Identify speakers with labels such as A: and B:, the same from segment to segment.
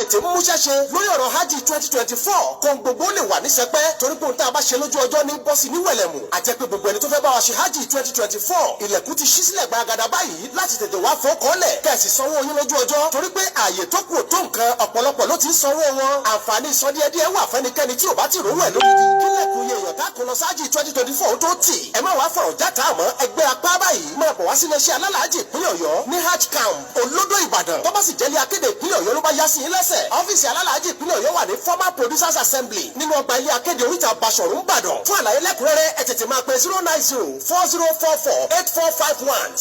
A: tètè mú ṣẹ́ṣe lórí ọ̀rọ̀ hajj 2024 kan gbogbo lè wà ní sẹpẹ́ torí pé ohun tá a bá ṣe lójú ọjọ́ ní bọ́sí ní wẹ̀lẹ̀mù àti pé gbogbo ẹni tó fẹ́ bá wa ṣe hajj 2024 ilẹ̀kùn ti ṣí sílẹ̀ gbàgàdà báyìí láti tètè wá fọ́kànlẹ̀ kẹ̀sì sanwó yín lójú ọjọ́ torí pé ààyè tó kù tó nǹkan ọ̀pọ̀lọpọ̀ ló ti ń sanwó wọn àǹfààní ìsọdíẹ̀díẹ̀ wà fẹ́nikẹ́ni tí ò bá ti rówó ẹ̀ lódìdí kílẹ̀kùn iye èèyàn tá kò lọ sáájì 2024 tó tì ẹ má wàá fọ̀rọ̀ játa àmọ́ ẹgbẹ́ apá báyìí máa bọ̀ wá sí iléeṣẹ́ alálàájì ìpínlẹ̀ Ọ̀yọ́ ní hajj camp olódò Ìbàdàn tó bá sì jẹ́lé akéde ìpínlẹ̀ Ọ̀yọ́ ló bá yá sí yín lẹ́sẹ̀ ọ́fíìsì alálàájì ìpínlẹ̀ Ọ̀yọ́ wà ní former producers assembly nínú ọgbà ilé akéde oríta Basọ̀rún Ìbàdàn fún àlàyé lẹ́kùnrẹ́rẹ́ ẹ tètè máa pe 09040448451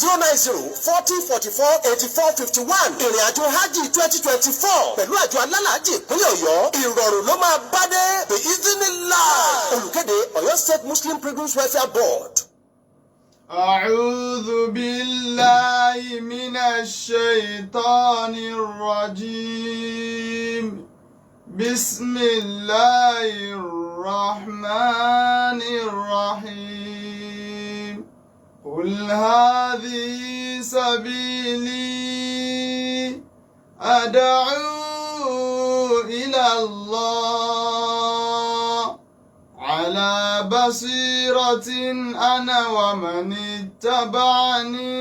A: 09040448451 ìrìn àjò hajj 2024 pẹ̀lú àjọ alálàájì ìpínlẹ̀ Ọ̀yọ́ ìrọ̀rùn ló máa bá dé bí iznillah olùkéde Ọ̀yọ́ State Muslim Pilgrims Welfare Board.
B: أعوذ بالله من الشيطان الرجيم بسم الله الرحمن الرحيم قل هذه سبيلي أدعو إلى الله على بصيرة أنا ومن اتبعني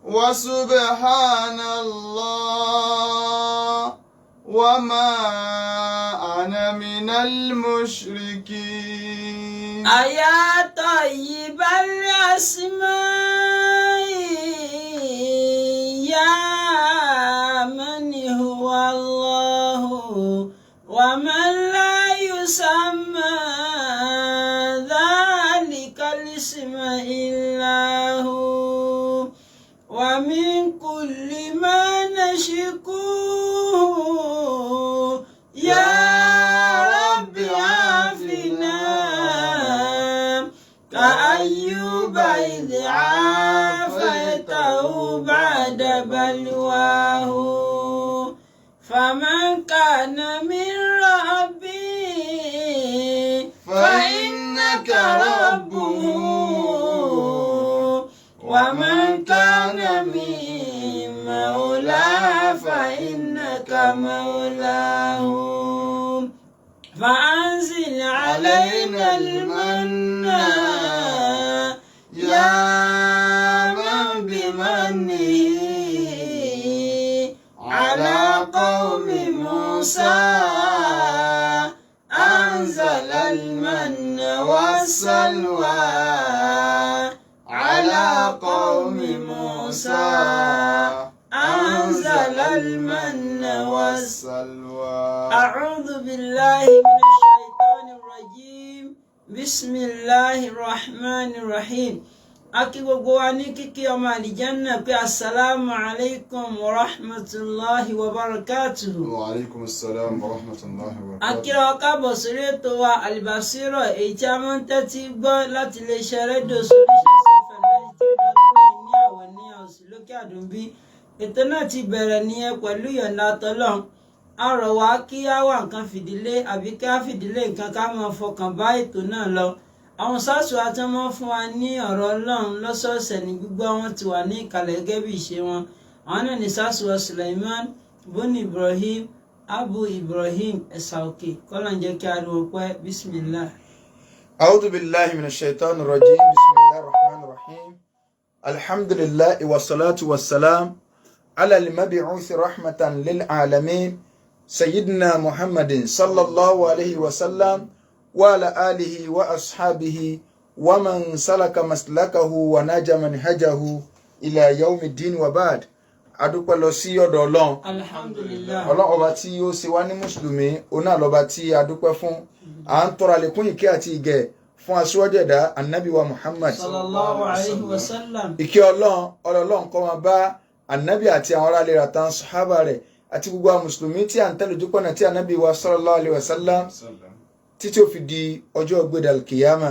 B: وسبحان الله وما أنا من المشركين.
C: أيا طيب الأسماء يا من هو الله ومن لا يسمى ذلك الاسم إلا هو ومن كل ما نشكوه يا رب عافنا كأيوب إذ عافيته بعد بلواه فمن كان من ربي فإنك ربه ومن كان من مولاه فإنك مولاه فأنزل علينا المن يا من بمنه على قوم موسى أنزل المن والسلوى على قوم موسى أنزل المن والسلوى. أعوذ بالله من الشيطان الرجيم بسم الله الرحمن الرحيم. Aki gbogbo wa ní kíkí ọmọ àlìjánná pé assalamu alaikum wa rahmatullahi wa barakatuhu.
B: Wa alaikum assalam wa rahmatullahi wa barakatuhu.
C: Akíra wa káàbọ̀ sórí ètò wa Al-Basira èyí tí a máa ń tẹ́tí gbọ́ láti iléeṣẹ́ rédíò Solutions FM 92.9 ní àwọ̀ ní ọ̀sùn lókè àdúgbí. Ètò náà ti bẹ̀rẹ̀ nìyẹn pẹ̀lú ìyọ̀ǹda tọ́lọ́run. A rọ̀ wá kí á wá nǹkan fìdílé àbí kí á fìdílé nǹkan ká máa fọkàn bá ètò náà lọ. Àwọn sáàsù àti wọn fún wa ní ọ̀rọ̀ Ọlọ́run lọ́sọ̀ọ̀sẹ̀ ní gbígbọ́ wọn ti wà ní ìkàlẹ̀ gẹ́gẹ́ bí ìṣe wọn. Àwọn náà ní sáàsù wa Sulaiman buni Ibrahim Abu Ibrahim Ẹ̀sàòkè kọ́lọ̀ ń jẹ́ kí a rí wọn pẹ́ bismillah.
B: A'udhu billahi minash shaitani rajim bismillahir rahmanir rahim alhamdulillahi wassalatu wassalam ala al-mab'uthi rahmatan lil alamin sayyidina Muhammadin sallallahu alayhi wa sallam وعلى آله وأصحابه ومن سلك مسلكه ونجا منهجه إلى يوم الدين وبعد adúpẹ́ lọ sí ọ̀dọ̀ Ọlọ́run
C: alhamdulillah
B: Ọlọ́run ọba tí ó ṣe wá ní mùsùlùmí ọ̀nà lọ́ba tí a dúpẹ́ fún à ń tọrọ àlékún ìkẹ́ àti ìgẹ̀ fún aṣíwájú ẹ̀dá annabi wa Muhammad
C: sallallahu alayhi wa sallam
B: ìkẹ́ Ọlọ́run kó máa bá annabi àti àwọn ará ilé rẹ̀ àtàwọn sàhábà rẹ̀ àti gbogbo àwọn mùsùlùmí tí à ń tẹ̀lé ojú pọ̀nà tí annabi wa sallallahu alayhi wa sallam títí ó fi di ọjọ́ ògbédè alkiyama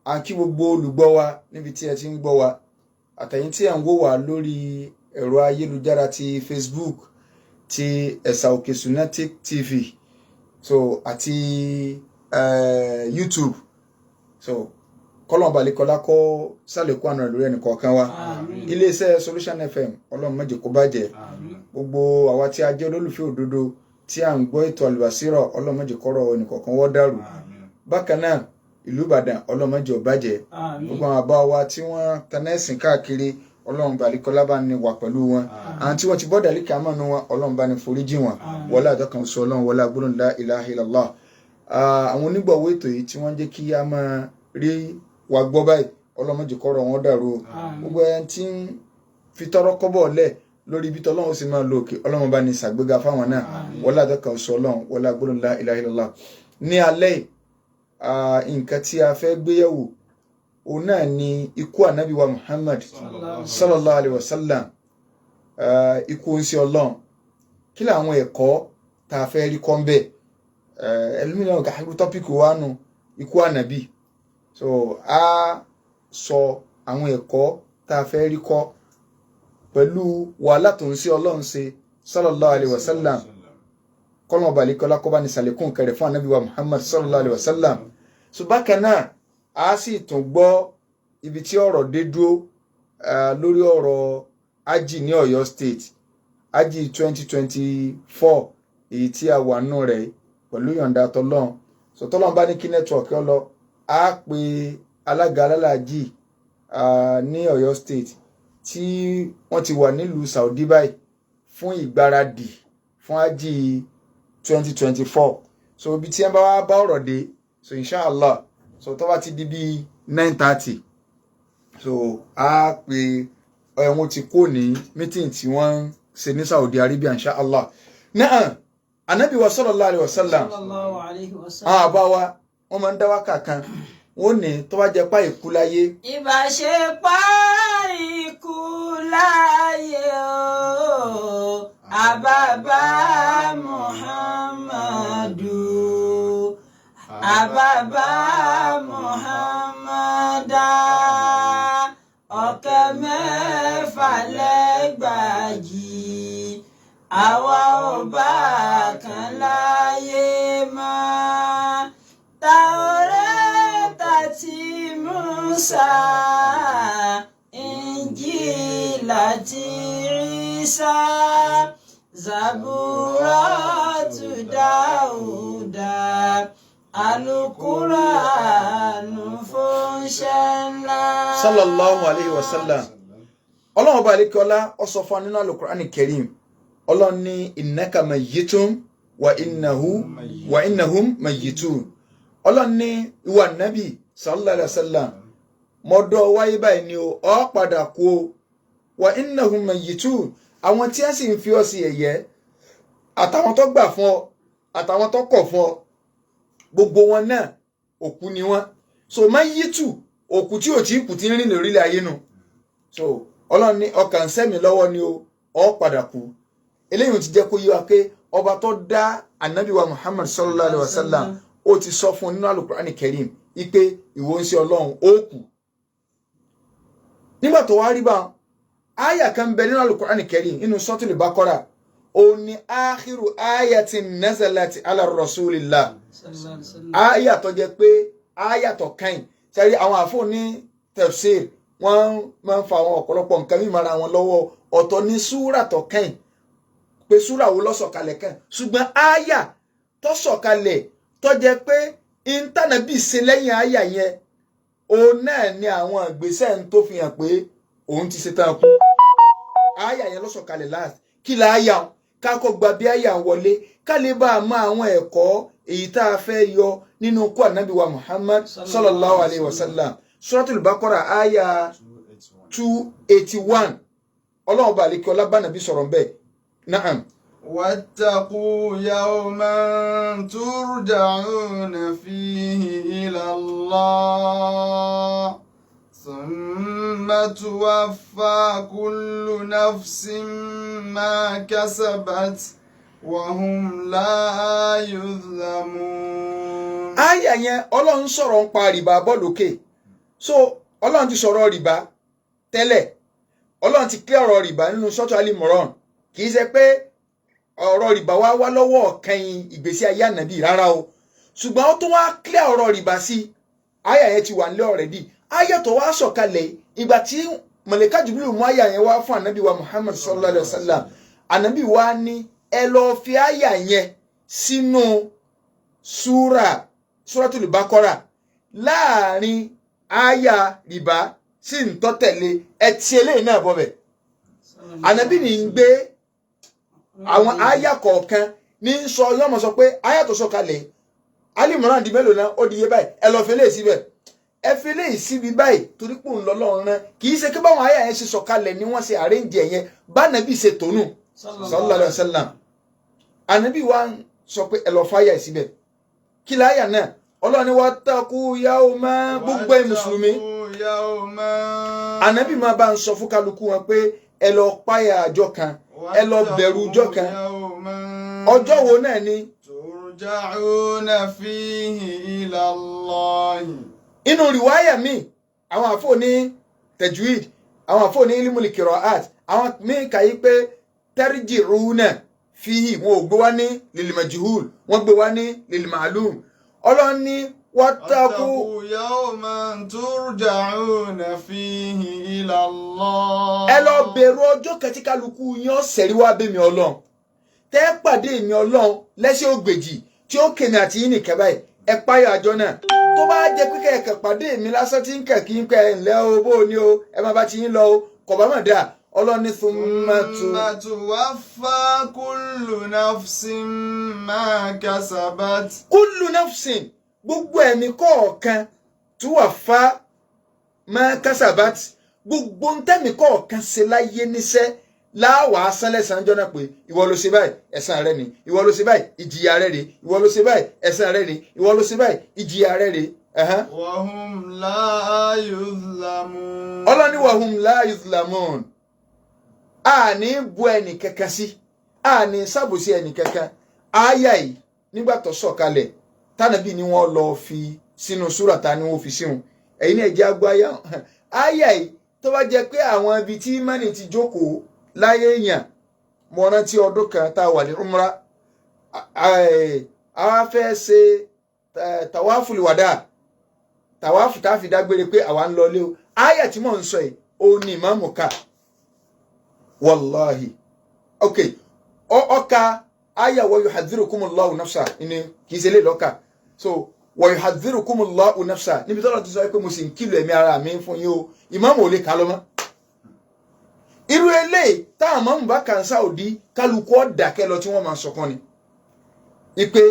B: à ń kí gbogbo olùgbọ́ wa níbi tí ẹ ti ń gbọ́ wa àtẹ̀yin tí ẹ ń wò wá lórí ẹ̀rọ ayélujára ti Facebook ti Ẹ̀sàòkè Sunnatic TV so àti YouTube so kọ́lọ́n balẹ̀kọ́lá kọ́ sálẹ̀kọ́ àná lórí ẹnì kọ̀ọ̀kan wa iléeṣẹ́ Solution FM ọlọ́run má jẹ́ kó bàjẹ́ gbogbo àwa tí a jẹ́ olólùfẹ́ òdodo tí à ń gbọ́ ètò àlùbásírọ̀ ọlọ́run má jẹ́ kọ́rọ̀ ẹnì kọ̀ọ̀kan wọ́ dàrú bákan náà ìlú Ìbàdàn ọlọ́run má jẹ́ ó bàjẹ́ gbogbo àwọn àbá wa tí wọ́n tanná ẹ̀sìn káàkiri ọlọ́run balẹ̀kọ́lá bá ní wà pẹ̀lú wọn àwọn tí wọ́n ti bọ́ dàlíkà mọ́nu wọn ọlọ́run bá ní foríjì wọn wọlé àjọkàn sọ ọlọ́run wọlé agbóhùn la ilaha illallah àwọn onígbọ̀wọ́ ètò yìí tí wọ́n jẹ́ kí a máa rí wa gbọ́ báyìí ọlọ́run má jẹ́ kọ́rọ̀ wọn dàrú gbogbo ẹni tí ń fi tọrọ kọ́bọ̀ lẹ̀ lórí ibi tọ́lọ́run sì máa lo òkè ọlọ́run bá ní ṣàgbéga fáwọn náà wọlé àjọkàn sọ ọlọ́run wọlé agbóhùn la ilaha illallah ní alẹ́ nǹkan tí a fẹ́ gbéyẹ̀wò òun náà ni ikú ànábì wa Muhammad sallallahu alayhi wa sallam ikú ń ṣe ọlọ́run kí làwọn ẹ̀kọ́ tá a fẹ́ rí kọ́ ń bẹ̀ ẹlòmíràn ọ̀gá irú tọ́pìkì wa nù ikú ànábì so a sọ àwọn ẹ̀kọ́ tá a fẹ́ rí kọ́ pẹ̀lú wàhálà tó ń ṣe ọlọ́run ṣe sallallahu alayhi wa sallam kọ́lọ́mọ̀ balẹ̀kọ́lá kọ́ bá ní sàlékún kẹrẹ̀ fún ànábì wa Muhammad sallallahu alayhi wa sallam so bákan náà a sì tún gbọ́ ibi tí ọ̀rọ̀ dé dúró lórí ọ̀rọ̀ Hajj ní Ọ̀yọ́ State Hajj 2024 èyí tí a wà nù rẹ̀ pẹ̀lú yọ̀ǹda tọ́lọ́n so tọ́lọ́n bá ní kí nẹ́tíwọ̀kì ọ lọ a pe alága alálàájì ní Ọ̀yọ́ State tí wọ́n ti wà nílùú Saudi báyìí fún ìgbáradì fún Hajj 2024 so ibi tí wọ́n bá wá bá ọ̀rọ̀ dé so inshallah so tó bá ti di bí 9:30 so a pe ẹ̀wọ̀n ti kó ní meeting tí wọ́n ń ṣe ní Saudi Arabia inshallah náà anabi wa sallallahu alaihi wasallam àbá wa wọ́n máa ń dá wákà kan wọ́n ní tó bá jẹ́ pa ikú láyé
C: ìbáṣepọ̀ ikú láyé o àbàbá Muhammadu àbàbá Muhammada ọ̀kẹ́ mẹ́fà lẹ́gbàjì àwa ò bá kan láyé mọ́ Taurata tí Musa Injila tí Isa Zabura tu Dauda Al-Qur'anu fún ṣẹ́ńlá.
B: sallallahu alayhi wa sallam ọlọ́run ọba àlekọ́lá ó sọ fún nínú Al-Qur'ani Karim ọlọ́run ní innaka mayyitun wa innahum mayyitun ọlọ́run ní ìwà nábì sallallahu alayhi wa sallam mọ́dọ̀ wáyé báyìí ni ó padà kú o wa innahum mayyitun àwọn tí a sì ń fi ọ́ sí ẹ̀yẹ àtàwọn tó gbà fún ọ àtàwọn tó kọ̀ fún ọ gbogbo wọn náà òkú ni wọn so mayyitu òkú tí ò tí kù tí ń rìn lórílẹ̀ ayé nù so ọlọ́run ní ọkàn sẹ́mi lọ́wọ́ ni ó padà kú eléyìí ti jẹ́ kó yé wa pé ọba tó dá ànábì wa Muhammad sallallahu alayhi wa sallam ó ti sọ fún nínú Al-Qur'ani Karim ipe ìwọ ń ṣe ọlọ́run ó kù nígbà tó wá rí bá àyà kan bẹ nínú Al-Qur'ani Karim nínú Suratul Baqara ó ní akhiru ayatin nazalat ala rasulillah àyà tó jẹ́ pé àyà tó kàn sẹ́rí àwọn àfọ ní tafsir wọ́n máa ń fa àwọn ọ̀pọ̀lọpọ̀ nǹkan mímọ́ ara wọn lọ́wọ́ ọ̀tọ̀ ní súrà tó kàn pé súrà wo ló sọ̀kalẹ̀ kàn ṣùgbọ́n àyà tó sọ̀kalẹ̀ tó jẹ́ pé ìntànàbí ṣe lẹ́yìn àyà yẹn òun náà ni àwọn ìgbésẹ̀ ń tó fi hàn pé òun ti ṣe tán kú àyà yẹn ló sọ̀kalẹ̀ láti kí la àyà ká kó gba bí àyà wọlé ká lè bá a mọ àwọn ẹ̀kọ́ èyí tá a fẹ́ yọ nínú kú ànábì wa Muhammad sallallahu alayhi wa sallam Suratul Baqara àyà 281 ọlọ́run bá lè kí ọlá bá nàbí sọ̀rọ̀ bẹ́ẹ̀ na'am.
D: واتقوا يوما ترجعون فيه إلى الله ثم توفى كل نفس ما كسبت وهم لا يظلمون.
B: àyà yẹn ọlọ́run sọ̀rọ̀ ń pa rìbá bọ́ lókè so ọlọ́run ti sọ̀rọ̀ rìbá tẹ́lẹ̀ ọlọ́run ti clear ọ̀rọ̀ rìbá nínú Suratu Al-Imran kì í ṣe pé ọ̀rọ̀ rìbá wá lọ́wọ́ kẹ́yìn ìgbésí ayé ànábì rárá o ṣùgbọ́n ó tún wá clear ọ̀rọ̀ rìbá sí àyà yẹn ti wà nílẹ̀ already aya tó wá sọ̀kalẹ̀ ìgbà tí màláíkà Jibril mú aya yẹn wá fún ànábì wa Muhammad sallallahu alaihi wasallam ànábì wa ní ẹ lọ fi aya yẹn sínú Suratul Baqara láàrin aya rìbá sí ntọ́tẹ̀lé ẹtì eléyìí náà bọ́bẹ̀ ànábì ní ń gbé àwọn aya kọ̀ọ̀kan ní sọ yọmọ sọ pé aya tó sọ̀kalẹ̀ Al-Imran di mélòó náà ó di iye báyìí ẹ lọ fi eléyìí síbẹ̀ ẹ fi eléyìí síbi báyìí torí pé òun lọ́lọ́run rán kì í ṣe kí báwọn aya yẹn ṣe sọ̀kalẹ̀ ni wọ́n ṣe àrẹ́ǹjì ẹ̀yẹn bá nàbì ṣe tònú sallallahu alaihi wasallam ànábì wa sọ pé ẹ lọ fáyà síbẹ̀ kí láyà náà ọlọ́ni wattaqu yawman gbogbo ẹ̀ mùsùlùmí ànábì máa bá ń sọ fún kálukú wọn pé ẹ lọ páyà ọjọ́ kan ẹ lọ bẹ̀rù ọjọ́ kan ọjọ́ wo náà ni
D: turja'una fihi ila Allah.
B: inú rìwáyà mi àwọn àfọ ní tajwid àwọn àfọ ní ilmul qira'at àwọn míì kàyí pé tarji'una fihi wọn ò gbé wá ní lil majhul wọn gbé wá ní lil ma'lum ọlọ́run ní wattaqu
D: yawman turja'una fihi ila Allah.
B: ẹ lọ bẹ̀rù ọjọ́ kan tí kálukú yín ọ̀sẹ̀ rí wá bẹ́mi ọlọ́run tẹ́ pàdé mi ọlọ́run lẹ́sẹ̀ ògbèjì tí ó kèmí àti yín nìkẹ́ báyìí ẹ páyà àjọ náà tó bá jẹ́ pé kẹ̀kẹ́ pàdé mi lásán tí ń kẹ̀kí ń pẹ́ ńlẹ́ o bó o ní o ẹ má bá ti yín lọ o kò bá mọ̀ dáa ọlọ́run ní thumma
D: tuwaffa kullu nafsin ma kasabat.
B: kullu nafsin gbogbo ẹ̀mí kọ̀ọ̀kan tuwaffa ma kasabat gbogbo ntẹ́mi kọ̀ọ̀kan ṣe láyé níṣẹ́ láwàá sánlẹ̀sán jọ́nà pé ìwọ ló ṣe báyìí ẹ̀san rẹ ni ìwọ ló ṣe báyìí ìjìyà rẹ rè ìwọ ló ṣe báyìí ẹ̀san rẹ ni ìwọ ló ṣe báyìí ìjìyà rẹ rè.
D: wahum la yuzlamun.
B: ọlọ́ni wahum la yuzlamun àní bu ẹnì kankan sí àní sábòsí ẹnì kankan àyà yìí nígbà tó sọ̀kalẹ̀ tánàbí ni wọ́n lọ fi sínú súràtà ni wọ́n fi síhun ẹ̀yin náà jẹ́ agbó àyà yìí tó bá jẹ́ pé àwọn ibi tí mánì ti jókòó láyé èèyàn mo rántí ọdún kan tá a wà ní umra àwa fẹ́ ṣe tàwáfù lìwàdà tàwáfù tá a fi dágbére pé àwa ń lọlé o àyà tí mò ń sọ yìí ó ní ìmáàmù ká wàláhì ok ọkà àyà wa yuhadhdhirukumullahu nafsa ni kì í ṣe lè lọ́kà so wa yuhadhdhirukumullahu nafsa níbi tọ́lá ti sọ pé mo sì ń kìlọ̀ ẹ̀mí ara mi fún yín o ìmáàmù ò lè kà lọ́mọ́ irú eléyìí táwọn mọ́mù bá kàn sáòdí kálukú ọ̀dàkẹ́ lọ tí wọ́n máa sọ̀kan ni ìpè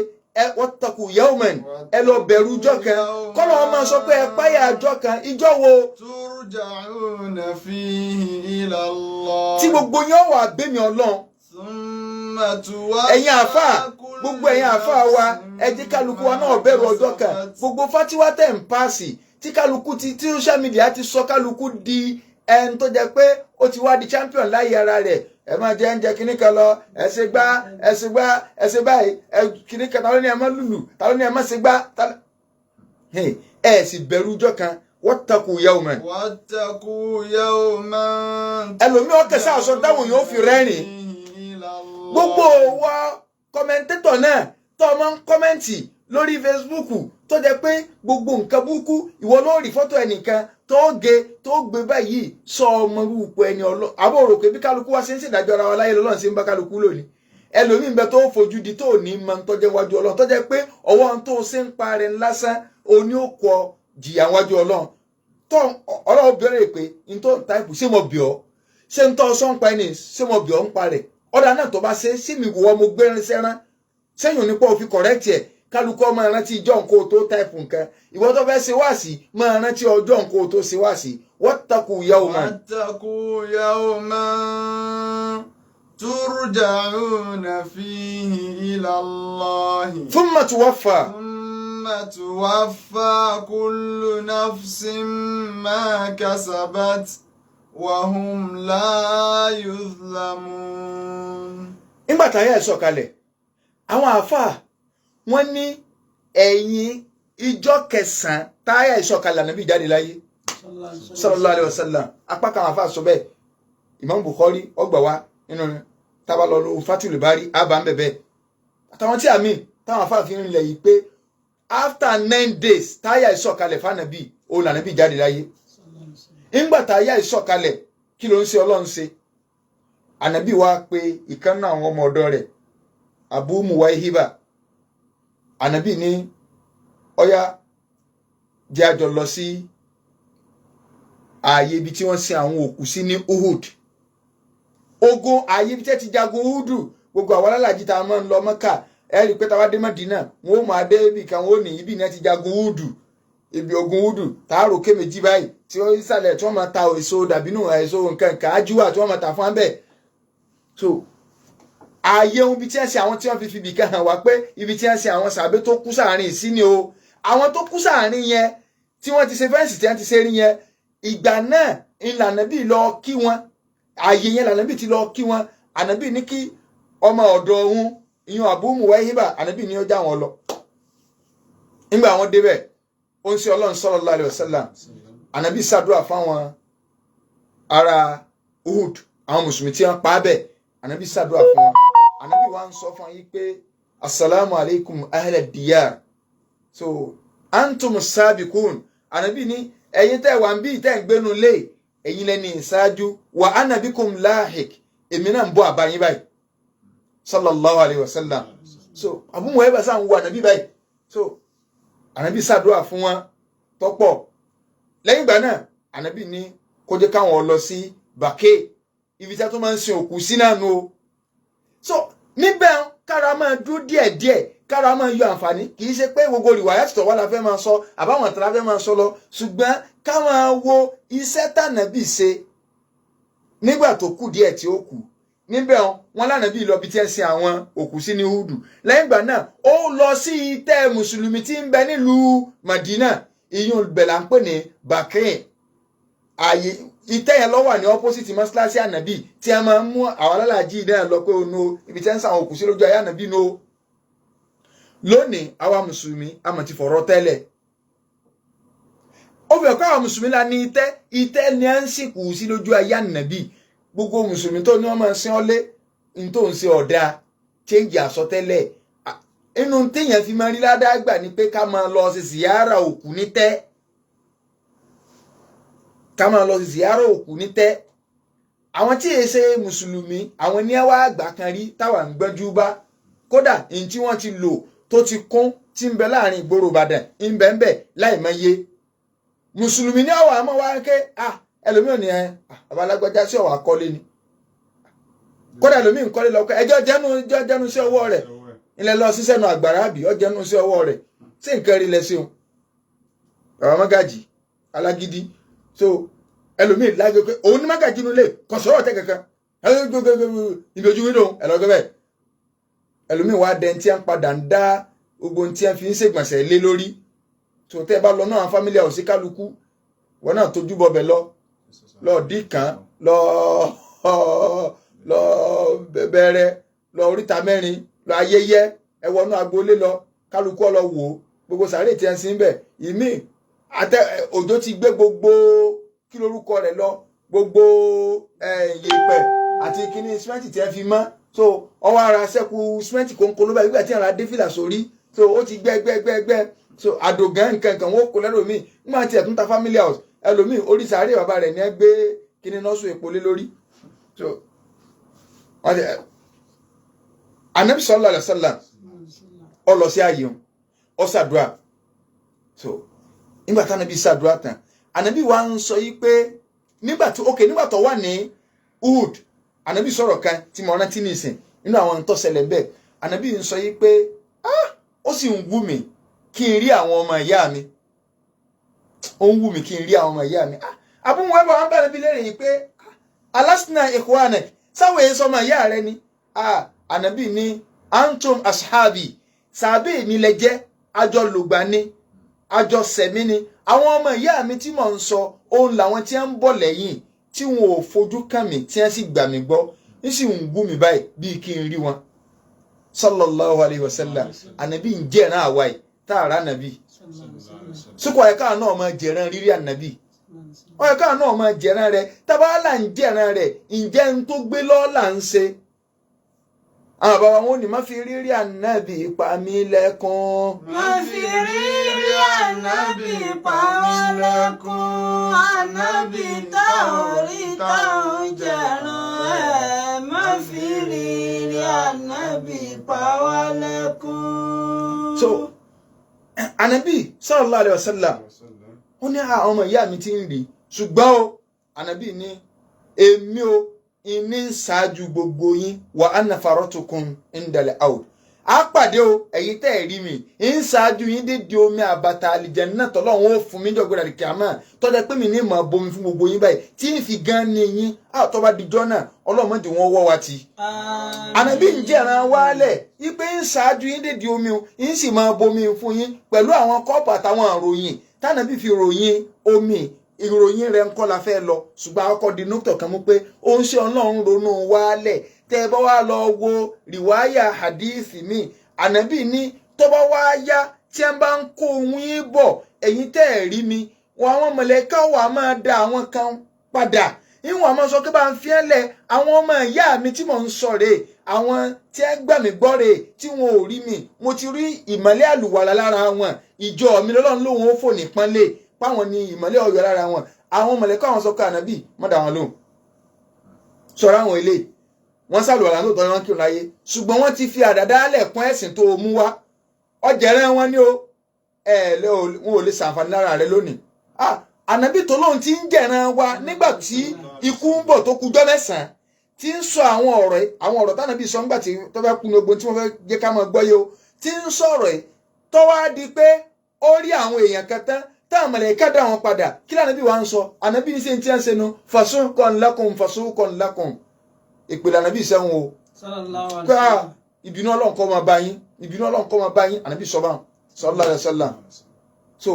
B: ẹ wattaqu yawman ẹ lọ bẹ̀rù ọjọ́ kan kọ́lọ́ wọn máa sọ pé ẹ páyà ọjọ́ kan ìjọ́ wo
D: turja'una fihi ila Allah.
B: tí gbogbo yẹn wà bẹ́mi ọlọ́run
D: thumma tuwaffa
B: ẹ̀yin àfà gbogbo ẹ̀yin àfà wa ẹ jẹ́ kálukú wa náà bẹ̀rù ọjọ́ kan gbogbo fatiwa tẹ̀ ń paasi tí kálukú tí social media ti sọ kálukú di ẹni tó jẹ́ pé ó ti wá di champion láyé ara rẹ̀ ẹ máa jẹ oúnjẹ kìíní kan lọ ẹsẹ báyìí kìíní kan ta ló ní ẹ má lùlù ta ló ní ẹ má ṣe gbá ẹ sì bẹ̀rù ọjọ́ kan wattaqu yawman.
D: wattaqu yawman.
B: ẹlòmíràn kẹsàn án sọ dáhùn yóò fi rẹ́rìn gbogbo wa kọmẹńtétọ̀ náà tó o máa ń kọ́mẹ́ǹtì lórí Facebook tó jẹ́ pé gbogbo nǹkan burúkú ìwọ ló rí fọ́tò ẹnìkan tó gbé báyìí sọ ọmọ rúpọ̀ ẹni ọlọ́ àbọ̀ rò pé bí kálukú wá ṣe ń ṣèdájọ́ ara wa láyé lọ́lọ́run ṣe ń bá kálukú lónìí ẹlòmíín bẹ tó fojú di tó ní mọ tó jẹ́ wájú ọlọ́run tó jẹ́ pé ọwọ́ tó ṣe ń parẹ́ lásán oní òkọ jìyà wájú ọlọ́run tó ọlọ́run bẹ̀rẹ̀ pé n tó ń táìpù ṣé mo bì ọ́ ṣé n tó sọ ń pa ẹni ṣé mo bì ọ́ ń parẹ́ ọ̀dà náà tó bá ṣe sí mi wọ́ mo gbé ránṣẹ́ sẹ́yìn onípò òfin kọ̀rẹ́tì ẹ̀ kálukú máa rántí ìjọ nǹkó tó táìpù nǹkan ìwọ tó fẹ́ ṣe wáàsí máa rántí ọjọ́ nǹkó tó ṣe wáàsí wattaqu yawman.
D: wattaqu yawman turja'una fihi ila Allah.
B: thumma tuwaffa.
D: thumma tuwaffa kullu nafsin ma kasabat wa hum la yuzlamun.
B: nígbà táyà ẹ̀ sọ̀kalẹ̀ àwọn àáfàá wọ́n ní ẹ̀yìn ìjọ kẹsàn-án táyà ìsọ̀kalẹ̀ ànábì jáde láyé sallallahu alaihi wasallam apá kan àáfàá sọ bẹ́ẹ̀ Imam Bukhari ọgbà wa nínú tábàlọ́lù Fathul Bari àbá ń bẹ̀bẹ̀ àtàwọn tí àmì táwọn àáfàá fi ń rìnlẹ̀ yìí pé after 9 days táyà ìsọ̀kalẹ̀ fànàbì ó là Ànábì jáde láyé ńgbà tá ayá ìsọ̀kalẹ̀ kí ló ń ṣe Ọlọ́run ṣe Ànábì wá pé ìkan náà àwọn ọmọ ọ̀dọ̀ rẹ̀ Abu Muwaihiba Ànábì ní ọ̀yá jẹ́ a jọ lọ sí ààyè ibi tí wọ́n sin àwọn òkú sí ní Uhud ogun ààyè ibi tí wọ́n ti jagun Uhud gbogbo àwọn alálàájì tá a máa ń lọ Mẹ́kà ẹ rí i pé tá a wá dé Mádínà wọn ó máa dé ibì kan wọn ó ní ibi náà ti jagun Uhud ibi ogun Uhud tààrò ké méjì báyìí tí ó sàlẹ̀ tí wọ́n máa ta èso dàbínú èso nǹkan ájúwà tí wọ́n máa ta fún abẹ́ so ààyè ibi tí wọ́n sin àwọn tí wọ́n fi ibì kan hàn wá pé ibi tí wọ́n sin àwọn sàbẹ́ tó kú sáàrin sí ni o àwọn tó kú sáàrin yẹn tí wọ́n ti ṣe fẹ́ǹsì tí wọ́n ti ṣe rí yẹn ìgbà náà ìlànà bí lọ kí wọn ààyè yẹn lànà bí ti lọ kí wọn Ànábì ní kí ọmọ ọ̀dọ̀ òun ìyún Abu Muwaihiba Ànábì ní ó já wọn lọ nígbà wọn débẹ̀ ó ń ṣe Ọlọ́run sallallahu alaihi wasallam Ànábì ṣàdúrà fáwọn ará Uhud àwọn mùsùlùmí tí wọ́n pa á bẹ̀ Ànábì ṣàdúrà fún wọn Ànábì wa ń sọ fún yín pé assalamu alaikum ahla diyar so antum sabiqun Ànábì ní ẹ̀yin tẹ́ wà ń bí tẹ́ ń gbénu lé ẹ̀yin lẹ́ni ìṣáájú wa ana bikum lahiq èmi náà ń bọ̀ àbáyín báyìí sallallahu alaihi wasallam so Abu Muwaihiba sáà ń wo Ànábì báyìí so Ànábì ṣàdúrà fún wọn tọ́pọ̀ lẹ́yìn ìgbà náà Ànábì ní kó jẹ́ káwọn lọ sí Bàkè ibi tí a tó máa ń sin òkú sí náà nù o so níbẹ̀ kára máa dúró díẹ̀díẹ̀ kára máa yọ àǹfààní kì í ṣe pé gbogbo rìwáyà tìtọ̀ wá la fẹ́ máa sọ àbáwọn àtàlà la fẹ́ máa sọ lọ ṣùgbọ́n ká máa wo iṣẹ́ tànàbí ṣe nígbà tó kù díẹ̀ tí ó kù níbẹ̀ wọn lánàbí lọ bí tí ẹ sin àwọn òkú sí ní Húdù lẹ́yìn ìgbà náà ó lọ sí ìtẹ́ mùsùlùmí tí ń bẹ nílùú Madina ìyún bẹ̀là ń pè ní Bàkín ààyè ìtẹ́ yẹn ló wà ní opposite mọ́ṣáláṣí Ànábì tí a máa ń mú àwọn alálàájì náà lọ pé ono ibi tí ẹ ń sin àwọn òkú sí lójú ayé Ànábì no lónìí àwa mùsùlùmí a mọ̀ ti fọ̀rọ̀ tẹ́lẹ̀ ó fẹ́ kọ́ àwọn mùsùlùmí la ní ìtẹ́ ni a ń sìnkú sí lójú ayé Ànábì gbogbo mùsùlùmí tó ní wọ́n máa sin ọ́lé ní tó ń ṣe ọ̀dà change àsọtẹ́lẹ̀ inú téèyàn fi máa rí ládàá gbà ni pé ká máa lọ sí ziyara òkú ní tẹ́ ká máa lọ sí ziyara òkú ní tẹ́ àwọn tí èé ṣe mùsùlùmí àwọn ní àwa àgbà kan rí táwa ń gbẹ́jú bá kódà ní tí wọ́n ti lò tó ti kún tí ń bẹ láàrin ìgboro Ìbàdàn ń bẹ ń bẹ láì mọ iye mùsùlùmí ní àwọn àmọ́ wá ké ẹlòmíràn ni abalágbájá sí ọ̀wà kọ́lé ni kódà ẹlòmíràn kọ́lé lọ́kọ́ ẹjọ́ jẹ́nu sí ọwọ́ rẹ̀ ilẹ̀ lọ sí sẹ́nu àgbàrá àbí ọjẹ́nu sí ọwọ́ rẹ̀ sí nǹkan rí lẹ́sìn bàbá Mágàjì alágídí so ẹlòmíràn lágbé pé òun ní Mágàjì nulẹ̀ kò sọ̀rọ̀ tẹ́ kankan ibi ojú wíńdò ẹ̀lọ́gẹ́ bẹ́ẹ̀ ẹlòmíràn wá dẹ́n tí a ń padà ń dá gbogbo tí a fi ń ṣègbọ̀nsẹ̀ lé lórí tó tẹ́ bá lọ náà fámílì àwọn sí kálukú wọn náà tójú bọbẹ lọ dí kan lọ bẹ̀rẹ̀ lọ oríta mẹ́rin lọ ayẹyẹ ẹwọnú agboolé lọ kálukú lọ wò gbogbo sàárè tí ẹ ń sin bẹ ìmí òjò ti gbé gbogbo kí lorúkọ rẹ̀ lọ gbogbo yèèpẹ̀ àti kíní símẹ́ǹtì tí ẹ fi mọ́ so ọwọ́ ara sẹ́kù símẹ́ǹtì kòńkòló báyìí nígbà tí ara dé fìlà sórí so ó ti gbẹ́ so àdògán nǹkan wọ́n kó lẹ́rọ míì nígbà tí ẹ̀ tún ta family house ẹlòmíì orí sàárè bàbá rẹ̀ ní ẹ gbé kíní nọ́ọ̀sù èpo lé lórí so Ànábì sallallahu alaihi wasallam ó lọ sí ààyè ó ṣàdúrà so nígbà tí Ànábì ṣàdúrà tán Ànábì wa ń sọ yí pé nígbà tó wà ní Uhud Ànábì sọ̀rọ̀ kan tí mo rántí nìsín nínú àwọn tó ṣẹlẹ̀ bẹ́ẹ̀ Ànábì ń sọ yí pé ó sì ń wù mí kí n rí àwọn ọmọ ìyá mi ó ń wù mí kí n rí àwọn ọmọ ìyá mi Abu Muwaihiba wọn bá Ànábì lérè yìí pé alasna ikhwanak sáwọn èyí sọmọ ìyá rẹ ni Ànábì ní antum ashabi sàbẹ mi lẹ jẹ àjọ lùgbà ni àjọ sẹmí ni àwọn ọmọ ìyá mi tí mò ń sọ òun làwọn tí ń bọ̀ lẹ́yìn tí wọn ò fojú kàn mí tí wọn sì gbà mí gbọ́ ń sì ń wù mí báyìí bíi kí n rí wọn sallallahu alaihi wasallam Ànábì ń jẹran àwa yìí tààrà Ànábì sókò ẹ̀ka náà máa jẹran rírí Ànábì ẹ̀ka náà máa jẹran rẹ̀ tábàlà ń jẹran rẹ̀ ǹjẹ́ ń tó gbé lọ́ọ́là ń ṣe àwọn bàbá wọn ní má fi rírí ànábì pa mí lẹ́kún.
C: má fi rírí ànábì pa wá lẹ́kún. Ànábì tá ò rí tá ò jẹ̀ràn ẹ̀. má fi rírí ànábì pa wá lẹ́kún.
B: So ànábì sallallahu alaihi wasallam ó ní àwọn ọmọ ìyá mi ti ń rí ṣùgbọ́n o ànábì ní èmi o ìní ṣáájú gbogbo yín wa anna faratukum indal out á pàdé o ẹ̀yin tẹ́ ẹ̀ rí mi ń ṣáájú yín dédé omi àbàtà àlìjẹ̀nnà tọ́lọ́run ó fún mi jọ̀gbọ́dọ̀ àdìkì àmọ́ tọ́jà pé mi ní ìmọ̀ bomi fún gbogbo yín báyìí tí ń fi gan ní yín tó bá dijọ́ náà ọlọ́mọdé wọn wọ́ wa ti. ànábì ń jẹ̀ràn wálẹ̀ ipe ń ṣáájú yín dédé omi o ń sì máa bomi fún yín pẹ̀lú àwọn kọ́ọ̀pù àtàwọn àròyìn tánàbì fi ròyìn omi ìròyìn rẹ̀ ń kọ́ la fẹ́ lọ ṣùgbọ́n akọ́kọ́ di nọ́tọ̀ kan mú pé ó ń ṣe ọlọ́run ronú wálẹ̀ tẹ́ ẹ bá wá lọ wo rìwáyà hadithi mi ànábì ní tó bá wá yá tí ẹ bá ń kó ohun yín bọ̀ ẹ̀yin tẹ́ ẹ̀ rí mi wọn àwọn mọ̀lẹ́ká wà máa da àwọn kan padà ìwọ̀n àmọ́ sọ pé bá ń fi ẹ́ lẹ̀ àwọn ọmọ ìyá mi tí mò ń sọ rèé àwọn tí ẹ gbà mí gbọ́ rèé tí wọn ò rí mi mo ti rí ìmọ́lẹ̀ àlùwàlà lára wọn ìjọ mi lọ́lọ́run lòun ó fò nípọ́nlé páwọn ní ìmọ́lẹ̀ ọ̀yọ́ lára wọn àwọn mọ̀lẹ́kọ́ àwọn sọ́kọ́ ànábì mọ́dà wọn lóhùn sọ̀rọ̀ àwọn ilé wọ́n sàlùwàlà tó tọ́jú wọn kí n láyé ṣùgbọ́n wọ́n ti fi àdàdálẹ̀ kún ẹ̀sìn tó mú wá ọjẹ̀rẹ̀ wọn ní o wọn ò lè ṣàǹfààní lára rẹ lónìí ànábì tó lóhùn ti ń jẹ̀ràn wa nígbà tí ikú ń bọ̀ tó kújọ́ mẹ́sàn-án tí ń sọ àwọn ọ̀rọ̀ tánàbì sọ nígbà tí tó fẹ́ kú ní ogun tí wọ́n fẹ́ jẹ́ ká máa gbọ́ yé o tí ń sọ̀rọ̀ tó wá di pé ó rí àwọn èèyàn kan tán táwọn mọ̀lẹ́ká dá wọn padà kí lànàbí wa ń sọ ànàbí ní sẹ́yìn tí wọ́n ń sẹ́nu fasuqan lakum ìpìlẹ̀ ànàbí sẹ́wọ̀n o pé ìbínú Ọlọ́run kó máa bá yín ànàbí sọ bá sallallahu alaihi wasallam so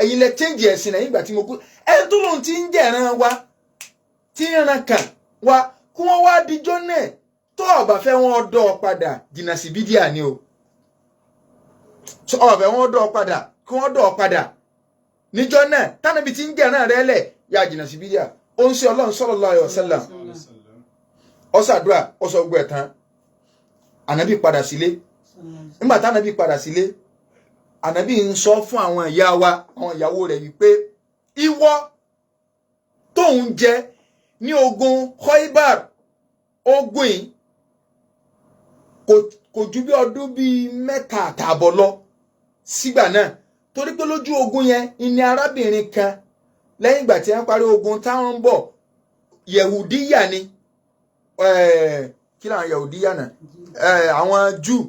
B: ẹ̀yin lẹ change ẹ̀sìn lẹ́yìn ìgbà tí mo kú ẹni tó lóun ti ń jẹ̀ràn wa tí ń ran kàn wa kí wọ́n wá dijọ́ náà tó ọ̀bà fẹ́ wọn dọ́ ọ padà jìnnà sí bídíà ni o ọ̀bà fẹ́ wọn dọ́ ọ padà kí wọ́n dọ́ ọ padà níjọ́ náà tánàbí tí ń jẹ̀ràn rẹ lẹ̀ yá jìnnà sí bídíà ó ń ṣe Ọlọ́run sallallahu alaihi wasallam ó ṣàdúrà ó sọ gbọ́ ẹ̀ tán ànábì padà sílé nígbà tánàbì padà sílé ànábì ń sọ fún àwọn ìyá wa àwọn ìyàwó rẹ̀ wípé ìwọ tóun jẹ ní ogun Khaybar ogun yìí kò ju bí ọdún bíi 3 àtààbọ̀ lọ sígbà náà torí pé lójú ogun yẹn ìní arábìnrin kan lẹ́yìn ìgbà tí wọ́n parí ogun táwọn ń bọ̀ yẹ̀hùdíyà ni kí làwọn yẹ̀hùdíyà náà àwọn Júù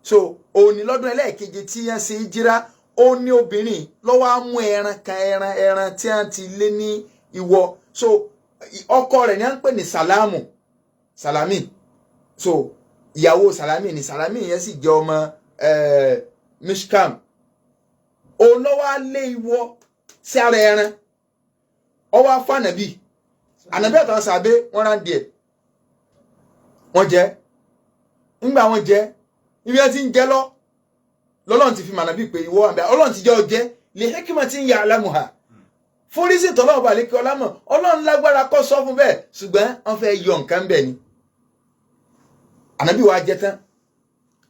B: so òní lọ́dún ẹlẹ́ẹ̀keje tí wọ́n ṣe jíra ó ní obìnrin lọ́wọ́ á mú ẹran kan ẹran tí wọ́n ti lé ní ìwọ so ọkọ rẹ̀ ni wọ́n ń pè ní Sàlámì so ìyàwó Sàlámì ni Sàlámì yẹn sì jẹ́ ọmọ Mishkam òun lọ́wọ́ á lé ìwọ sí ara ẹran ọwọ́ afọ ànàbì àtàwọn sàbẹ wọn rán díẹ̀ wọn jẹ ńgbà wọn jẹ ibi wọn ti ń jẹ lọ́lọ́run ti fi mànàbí pé ìwọ àbẹ Ọlọ́run ti jẹ ọjẹ lè hekima ti ń ya alámùhà fúrísì tọ́lọ́run balẹ̀ kí ọlámọ̀ Ọlọ́run lágbára kọ́ sọ fún bẹ́ẹ̀ ṣùgbọ́n wọ́n fẹ́ yọ nǹkan bẹ́ẹ̀ ni ànàbí wa jẹ tán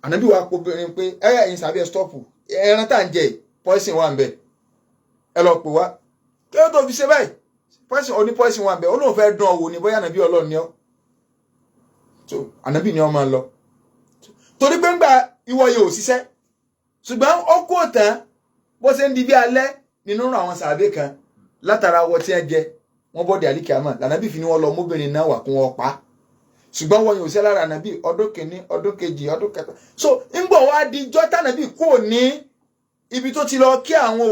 B: ànàbí wa kó obìnrin pé ẹ̀yin sàbẹ stọ́ọ̀pù ẹran tá à ń jẹ pọ́ìsìn wà ń bẹ ẹ lọ pè wá kí ló tó fi ṣe báyìí pọ́ìsìn wà ń bẹ Ọlọ́run fẹ́ dán ọ wò ní bóyá ànàbí Ọlọ́run ni ọ́ so ànàbí ni ọ máa lọ torí pé ńgbà ìwọ yóò ṣiṣẹ́ ṣùgbọ́n ó kú òtán bó ṣe ń di bí alẹ́ nínú àwọn sàbẹ kan látara ọwọ́ tí ẹ jẹ wọ́n bọ́dẹ àlìkàmà lànàbí fi ni wọ́n lọ mọ́bìnrin náà wà kún wọn pa ṣùgbọ́n wọn yóò ṣe lára ànàbí ọdún kìíní ọdún kejì ọdún kẹta so ńgbọ̀ wá di ijọ́ tànàbí kò ní ibi tó ti lọ kí àwọn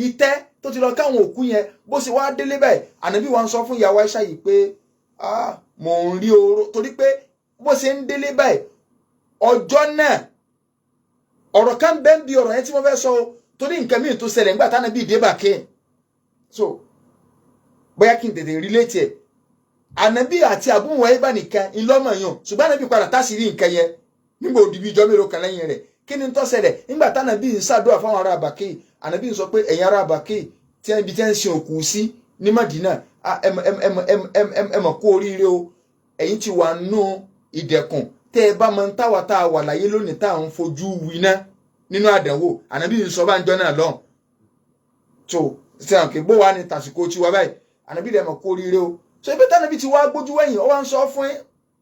B: ìtẹ́ tó ti lọ káwọn òkú yẹn bó ṣe wá délé báyìí ànàbí wa ń sọ fún ìyàwó Aisha yìí pé mò ń rí oró torí pé bó ṣe ń délé báyìí ọjọ́ náà ọ̀rọ̀ kan bẹ́ẹ̀ bí ọ̀rọ̀ yẹn tí mo fẹ́ sọ torí nǹkan mìíràn tó ṣẹlẹ̀ nígbà tánàbí ìdébà kẹ́ẹ̀ so bóyá kí n tètè relate ẹ̀ ànàbí àti àbúwọ̀ ẹ̀bà nìkan ìlọ́mọ̀ yàn ṣùgbọ́n ànàbí padà tásìrí nǹkan yẹn nígbà òdìbí ìjọ mélòó kan lẹ́yìn rẹ̀ kí ni tó ṣẹlẹ̀ nígbà tánàbí ń ṣàdúrà fáwọn ará àbàkẹ́ ànàbí ń sọ pé ẹ̀yin ará àbàkẹ́ tí ẹni bí tí ń sin òkú sí ní Mádínà ẹ mọ̀ kú oríire o ẹ̀yin ti wà nù ìdẹ̀kùn tẹ́ ẹ bá máa ń táwa tá a wà láyé lónìí tá à ń fojú winá nínú àdánwò ànábì ń sọ bá ń jọ náà lọ́hùn tó sẹ́wọ̀n kì í bó wa ní tàsíkò tí wa báyìí ànábì dẹ̀ mọ̀ kó ríire o so ibi tánàbì ti wá gbójú wẹ̀yìn ó wá ń sọ fún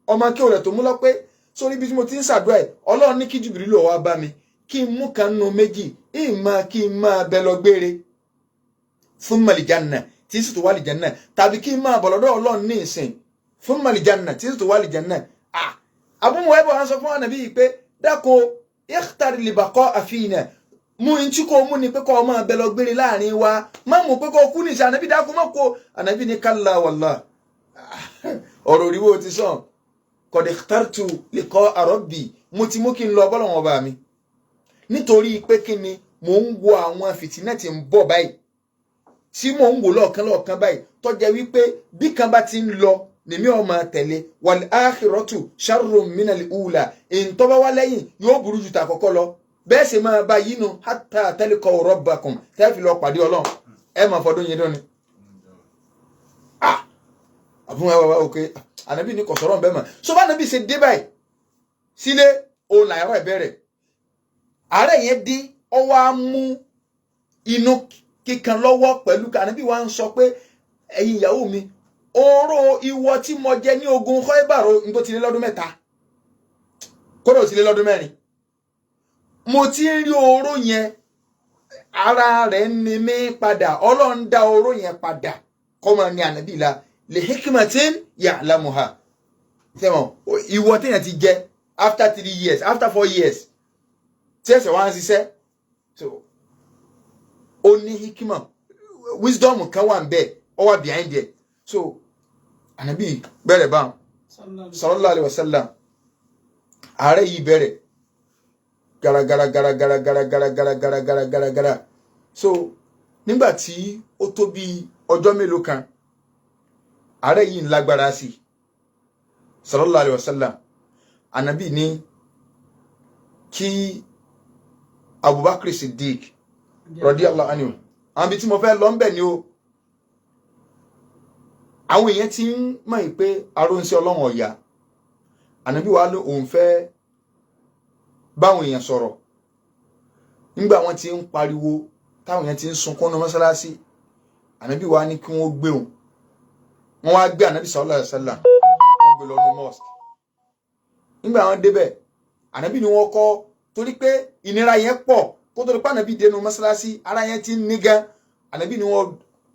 B: ọmọ kí o rẹ̀ tó mú lọ pé sórí ibi tí mo ti ń ṣàdúrà ẹ̀ ọlọ́run ní kí Jibril lò wá bá mi kí n mú kan nù méjì ìmọ̀ kí n máa bẹ lọ gbére fún màlìjánà tí sì tó wà lìjánà tàbí kí n máa bọ̀ lọ́dọ̀ ọlọ́run ní ìsìn fún màlìjánà tí sì tó wà lìjánà àbúmọ̀ ẹ̀bọ̀ wọn sọ fún ànábì yìí pé dáko ikhtari libaqa'a àfihàn mú in tí kò mú ni pé kọ́ ọmọ abẹ lọ gbére láàrin wa má mú pé kọ́ kú ní ìṣẹ́ ànábì dáko mọ́ kó ànábì ní kalla wallah ọ̀rọ̀ òríwó ti sàn qad ikhtartu liqa'a rabbi mo ti mú kí n lọ bọ́lọ̀ wọn bá mi nítorí pé kí ni mò ń wo àwọn fìtínà tí ń bọ̀ báyìí tí mò ń wò lọ́ọ̀kan báyìí tó jẹ́ wípé bí kan bá ti ń lọ nèmi ọmọ tẹ̀lé wal akhiratu sharrun minal ula in tó bá wá lẹ́yìn yóò burú jù tàkọ́kọ́ lọ bẹ́ẹ̀ sì máa bá yínú hatta talqaw rabbakum tẹ́ẹ̀fì lọ pàdé ọlọ́run ẹ máa fọdún yín dún ni. àbúrò ẹ wà wá òkè ànábì ní kò sọ̀rọ̀ bẹ́ẹ̀ mọ̀ so bá ànábì ṣe dé báyìí sílé òun làárọ̀ ìbẹ̀rẹ̀ àárẹ̀ yẹn dé ọwọ́ á mú inú kíkan lọ́wọ́ pẹ̀lú ànábì wa ń sọ pé ẹ̀yin ìyàwó mi oró ìwọ tí mo jẹ ní ogun Khaybar ní tó ti lé lọ́dún 3 kódà ó ti lé lọ́dún 4 mo ti ń rí oró yẹn ara rẹ̀ ní mi padà ọlọ́run dá oró yẹn padà kọ́mọ ní ànábì la li hikmatin ya'lamuha sẹ́wọ̀n ìwọ téèyàn ti jẹ after 3 years after 4 years tí ẹsẹ̀ wá ń ṣiṣẹ́ so ó ní hikima wisdom kan wà ń bẹ ọ wà behind there so ànábì bẹ̀rẹ̀ báwọn sallallahu alaihi wasallam ààrẹ yìí bẹ̀rẹ̀ garagara so nígbà tí ó tó bí ọjọ́ mélòó kan ààrẹ yìí ń lágbára sí sallallahu alaihi wasallam ànábì ní kí Abubakar Siddiq radiyallahu anhu àwọn ibi tí mo fẹ́ lọ ń bẹ̀ ni o àwọn èèyàn ti ń mọ̀ pé aróńsẹ́ ọlọ́run ọ̀yà ànábì wa ló òun fẹ́ báwọn èèyàn sọ̀rọ̀ nígbà wọn ti ń pariwo táwọn èèyàn ti ń sunkún ní mọ́sálásí ànábì wa ní kí wọ́n gbé òun wọ́n wá gbé ànábì sallallahu alaihi wasallam wọ́n gbé lọ ní mosque nígbà wọn débẹ̀ ànábì ni wọ́n kọ́ torí pé ìnira yẹn pọ̀ kó tó di pé ànábì dénú mọ́sálásí ara yẹn ti ń ní gan ànábì ni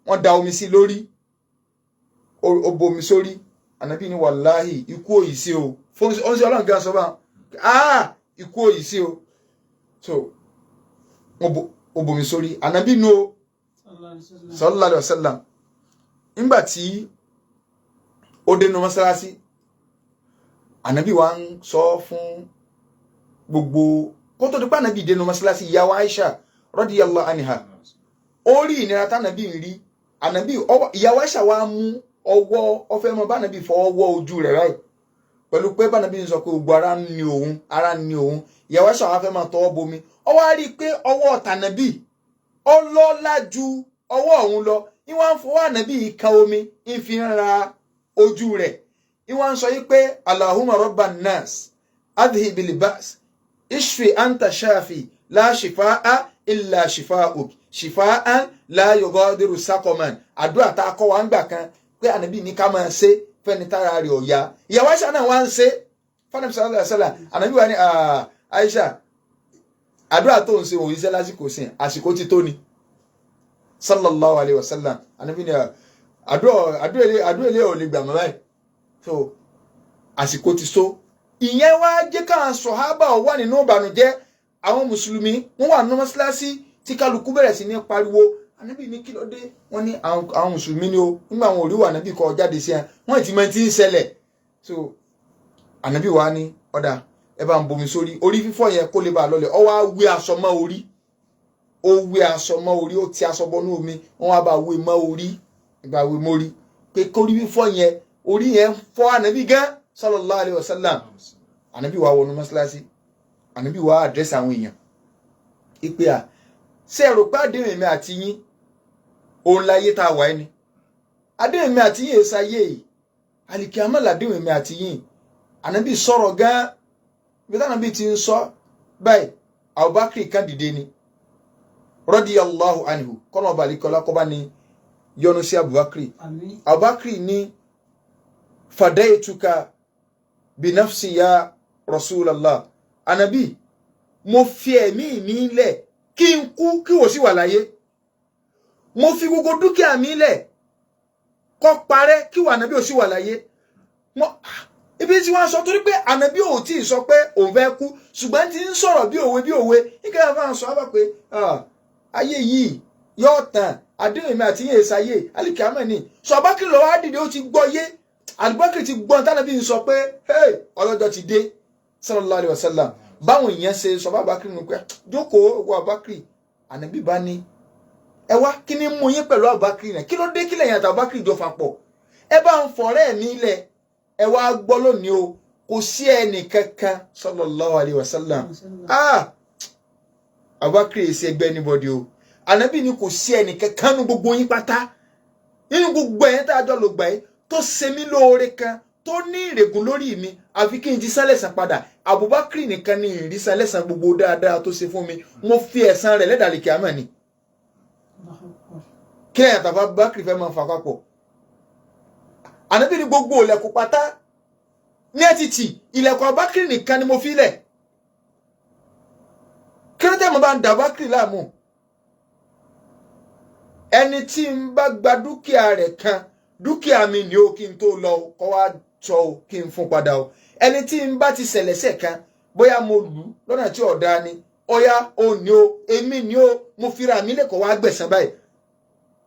B: wọ́n da omi sí lórí ó bomi sórí ànábì ni wàláhì ikú òyì sí o fún oúnjẹ ọlọ́run gan sọ bá ikú òyì sí o so ó bomi sórí ànábì nu o sallallahu alaihi wasallam nígbà tí ó dénú mọ́sálásí ànábì wa ń sọ fún gbogbo kó tó di pé ànábì dénú mọ́sálásí ìyàwó Aisha radiyallahu anha ó rí ìnira tánàbì ń rí ànábì ìyàwó Aisha wa mú ọwọ́ ọfẹ́ mọ́ bánàbì fọwọ́ ojú rẹ̀ ráì pẹ̀lú pé bánàbì ń sọ pé gbogbo ara ń ní òun ìyàwó Aisha wa fẹ́ máa tọwọ́ bomi ó wá rí i pé ọwọ́ tànàbì ó lọ́lá ju ọwọ́ òun lọ ìwọ̀n fọwọ́ ànábì kan omi ń fi ń ra ojú rẹ̀ ìwọ̀n sọ yìí pé Allahumma rabban nas adhibil ba's ishfi anta shafi la shifaa illa shifaa'uk shifaan la yughadiru saqaman àdúrà tá a kọ́ wa ń gbà kan pé ànábì ní ká máa ṣe fẹ́ni tára rẹ̀ ọ̀yá ìyàwó Aisha náà wá ń ṣe fanabi sallallahu alaihi wasallam ànábì wa ní Aisha àdúrà tó ń ṣe òun iṣẹ́ lásìkò sìn àsìkò ti tó ni sallallahu alaihi wasallam ànábì ní àdúrà ilé ò lè gbà mọ́ báyìí so àsìkò ti so ìyẹn wá jẹ́ káwọn sọ̀hábà wà nínú ìbànújẹ́ àwọn mùsùlùmí wọ́n wà nínú mọ́sálásí tí kálukú bẹ̀rẹ̀ sí ní pariwo ànábì ní kí ló dé wọ́n ní àwọn mùsùlùmí ni o nígbà àwọn òrí wà ànábì kọ jáde sí ẹ wọ́n ti mọ tí ń ṣẹlẹ̀ so ànábì wa ní ọ̀dà ẹ bá ń bomi sórí orí fífọ́ yẹn kó lè bá a lọlẹ̀ ọ wá wé aṣọ mọ́ orí ó wé aṣọ mọ́ orí ó ti aṣọ bọnú omi wọ́n wá bá wé mọ́ orí ìgbà wé mórí pé kórí fífọ́ yẹn orí yẹn fọ́ ànábì gan sallallahu alaihi wasallam ànábì wa wọnú mọ́sálásí ànábì wa àdírẹ́sì àwọn èèyàn ìpè ṣé ẹ rò pé àdéhùn èmi àti yín òun láyé tá a wà ẹni àdéhùn èmi àti yín èsà ayé yìí àlìkíyámà làdéhùn èmi àti yín Ànábì sọ̀rọ̀ gan bí Ànábì ti ń sọ báyìí Abubakar kan dìde ni radiyallahu anhu kono balikola ko bá ní yọ́nú sí Abubakar. Abubakar ní fadaituka bi nafsi ya Rasulallah. Ànábì mo fi ẹ̀mí mi lẹ̀ kí n kú kí wò sí wà láyé. Mo fi gbogbo dúkìá mi lẹ̀ kó parẹ́ kí wà Ànábì ó sì wà láyé. Ibi tí wọ́n sọ torí pé Ànábì ò tí sọ pé òun fẹ́ kú ṣùgbọ́n tí ń sọ̀rọ̀ bí òwe nígbà máa sọ bá pé ayé yìí yóò tàn àdéhùn mi àti yẹn ṣayé alikama ni sọ Abubakar lọ wá dìde ó ti gbọ́ yé Abubakar ti gbọ́ tánàbí ń sọ pé hey ọlọ́jọ́ ti dé sallallahu alaihi wasallam báwọn èèyàn ṣe sọ Abubakar nù pé jókòó wọ Abubakar Ànábì bá ní ẹ wá kí ni mú yín pẹ̀lú Abubakar náà kí ló dé kí lẹ́yìn àti Abubakar jọ papọ̀ ẹ bá ń fọ̀rẹ́ mi lẹ̀ ẹ wá gbọ́ lónìí o kò sí ẹnì kankan sallallahu alaihi wasallam Abubakar ṣe ẹgbẹ́ anybody o Ànábì ni kò sí ẹnì kankan nu gbogbo yín pátá nínú gbogbo ẹ̀yin tá a jọ lò gbà yín tó ṣe mí lóore kan tó ní ìrègùn lórí mi àfi kí n ti san lẹ́san padà Abubakar nìkan ni ìrísàn lẹ́san gbogbo dáadáa tó ṣe fún mi mo fi ẹ̀san rẹ̀ lẹ́dàlẹ̀ kíámà ni kí ẹ̀yà tàbá Abubakar fẹ́ máa fà papọ̀ Ànábì ni gbogbo ilẹ̀kùn pátá ní ẹ̀tìtì ilẹ̀kùn Abubakar nìkan ni mo fi lẹ̀ kí ló tẹ́ mo bá ń dà Abubakar láàmú ẹni tí ń bá gba dúkìá rẹ̀ kan dúkìá mi ni ó kí n tó lọ kó wá sọ ó kí n fún padà ó ẹni tí ń bá ti ṣẹlẹ̀ṣẹ̀ kan bóyá mo lù lọ́nà tí ọ̀dá ni ọ̀yá ó ní ó èmi ni ó mo fira mi lẹ́kọ̀ọ́ wá gbẹ̀san báyìí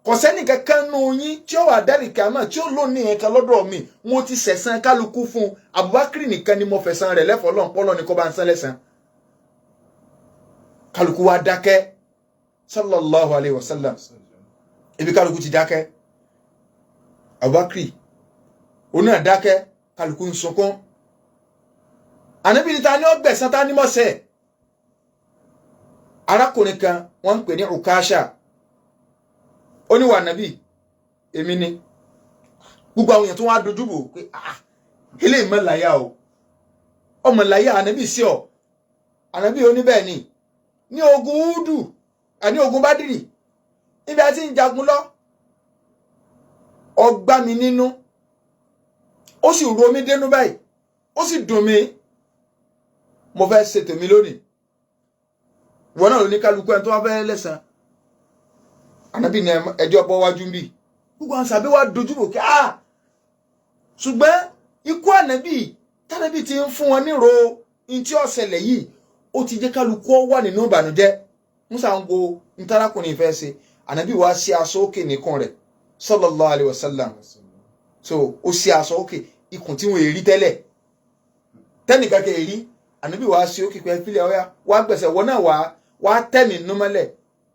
B: kò sẹ́ni kankan nù yín tí ó wà dárí kàmá tí ó lónìí ẹ̀ka lọ́dọ̀ mi mo ti ṣẹ̀san kálukú fún Abubakar nìkan ni mo fẹ̀san rẹ̀ lẹ́fọ̀ọ́ lọ́npọ́lọ́ ni kò bá ń san lẹ́san kálukú wá dákẹ́ sallallahu alaihi wasallam ibi kálukú ti dákẹ́ Abubakar òun náà dákẹ́ kálukú ń sunkún Ànábì ní ta ni ó gbẹ̀san ta ni mo ṣẹ̀ arákùnrin kan wọ́n ń pè ní Ukasha ó ní wà Ànábì èmi ni gbogbo àwọn èèyàn tó wá dojú bò pé eléyìí mọ́ láyà o ọmọ láyà Ànábì sí ọ Ànábì ó ní bẹ́ẹ̀ ni ní ogun Údù àní ogun Bádìrì níbi àti ń jagun lọ ọgbà mi nínú ó sì ro mi dénú báyìí ó sì dùn mí mo fẹ́ ṣe tèmi lónìí wọn náà ló ní kálukú ẹni tó wá fẹ́ lẹ́san Ànábì ní ẹjọ́ bọ́ wájú ń bì gbogbo àwọn sàbí wa dojú bò kí ṣùgbọ́n ikú Ànábì tánàbì ti ń fún wọn nírò in tí ó ṣẹlẹ̀ yìí ó ti jẹ́ kálukú wà nínú ìbànújẹ́ musa ń go ntarakùnrin ìfẹ́ ṣe Ànábì wá sí aṣọ òkè nìkan rẹ̀ sallallahu alaihi wasallam so ó sí aṣọ òkè ikùn tí wọ́n èrí tẹ́lẹ̀ tẹ́nìkan kẹ́ èrí Ànábì wá sí òkè pẹ́ fílẹ̀ ọ̀yá wá gbẹ̀sẹ̀ wọ́n náà wá tẹ́mì númọ́lẹ̀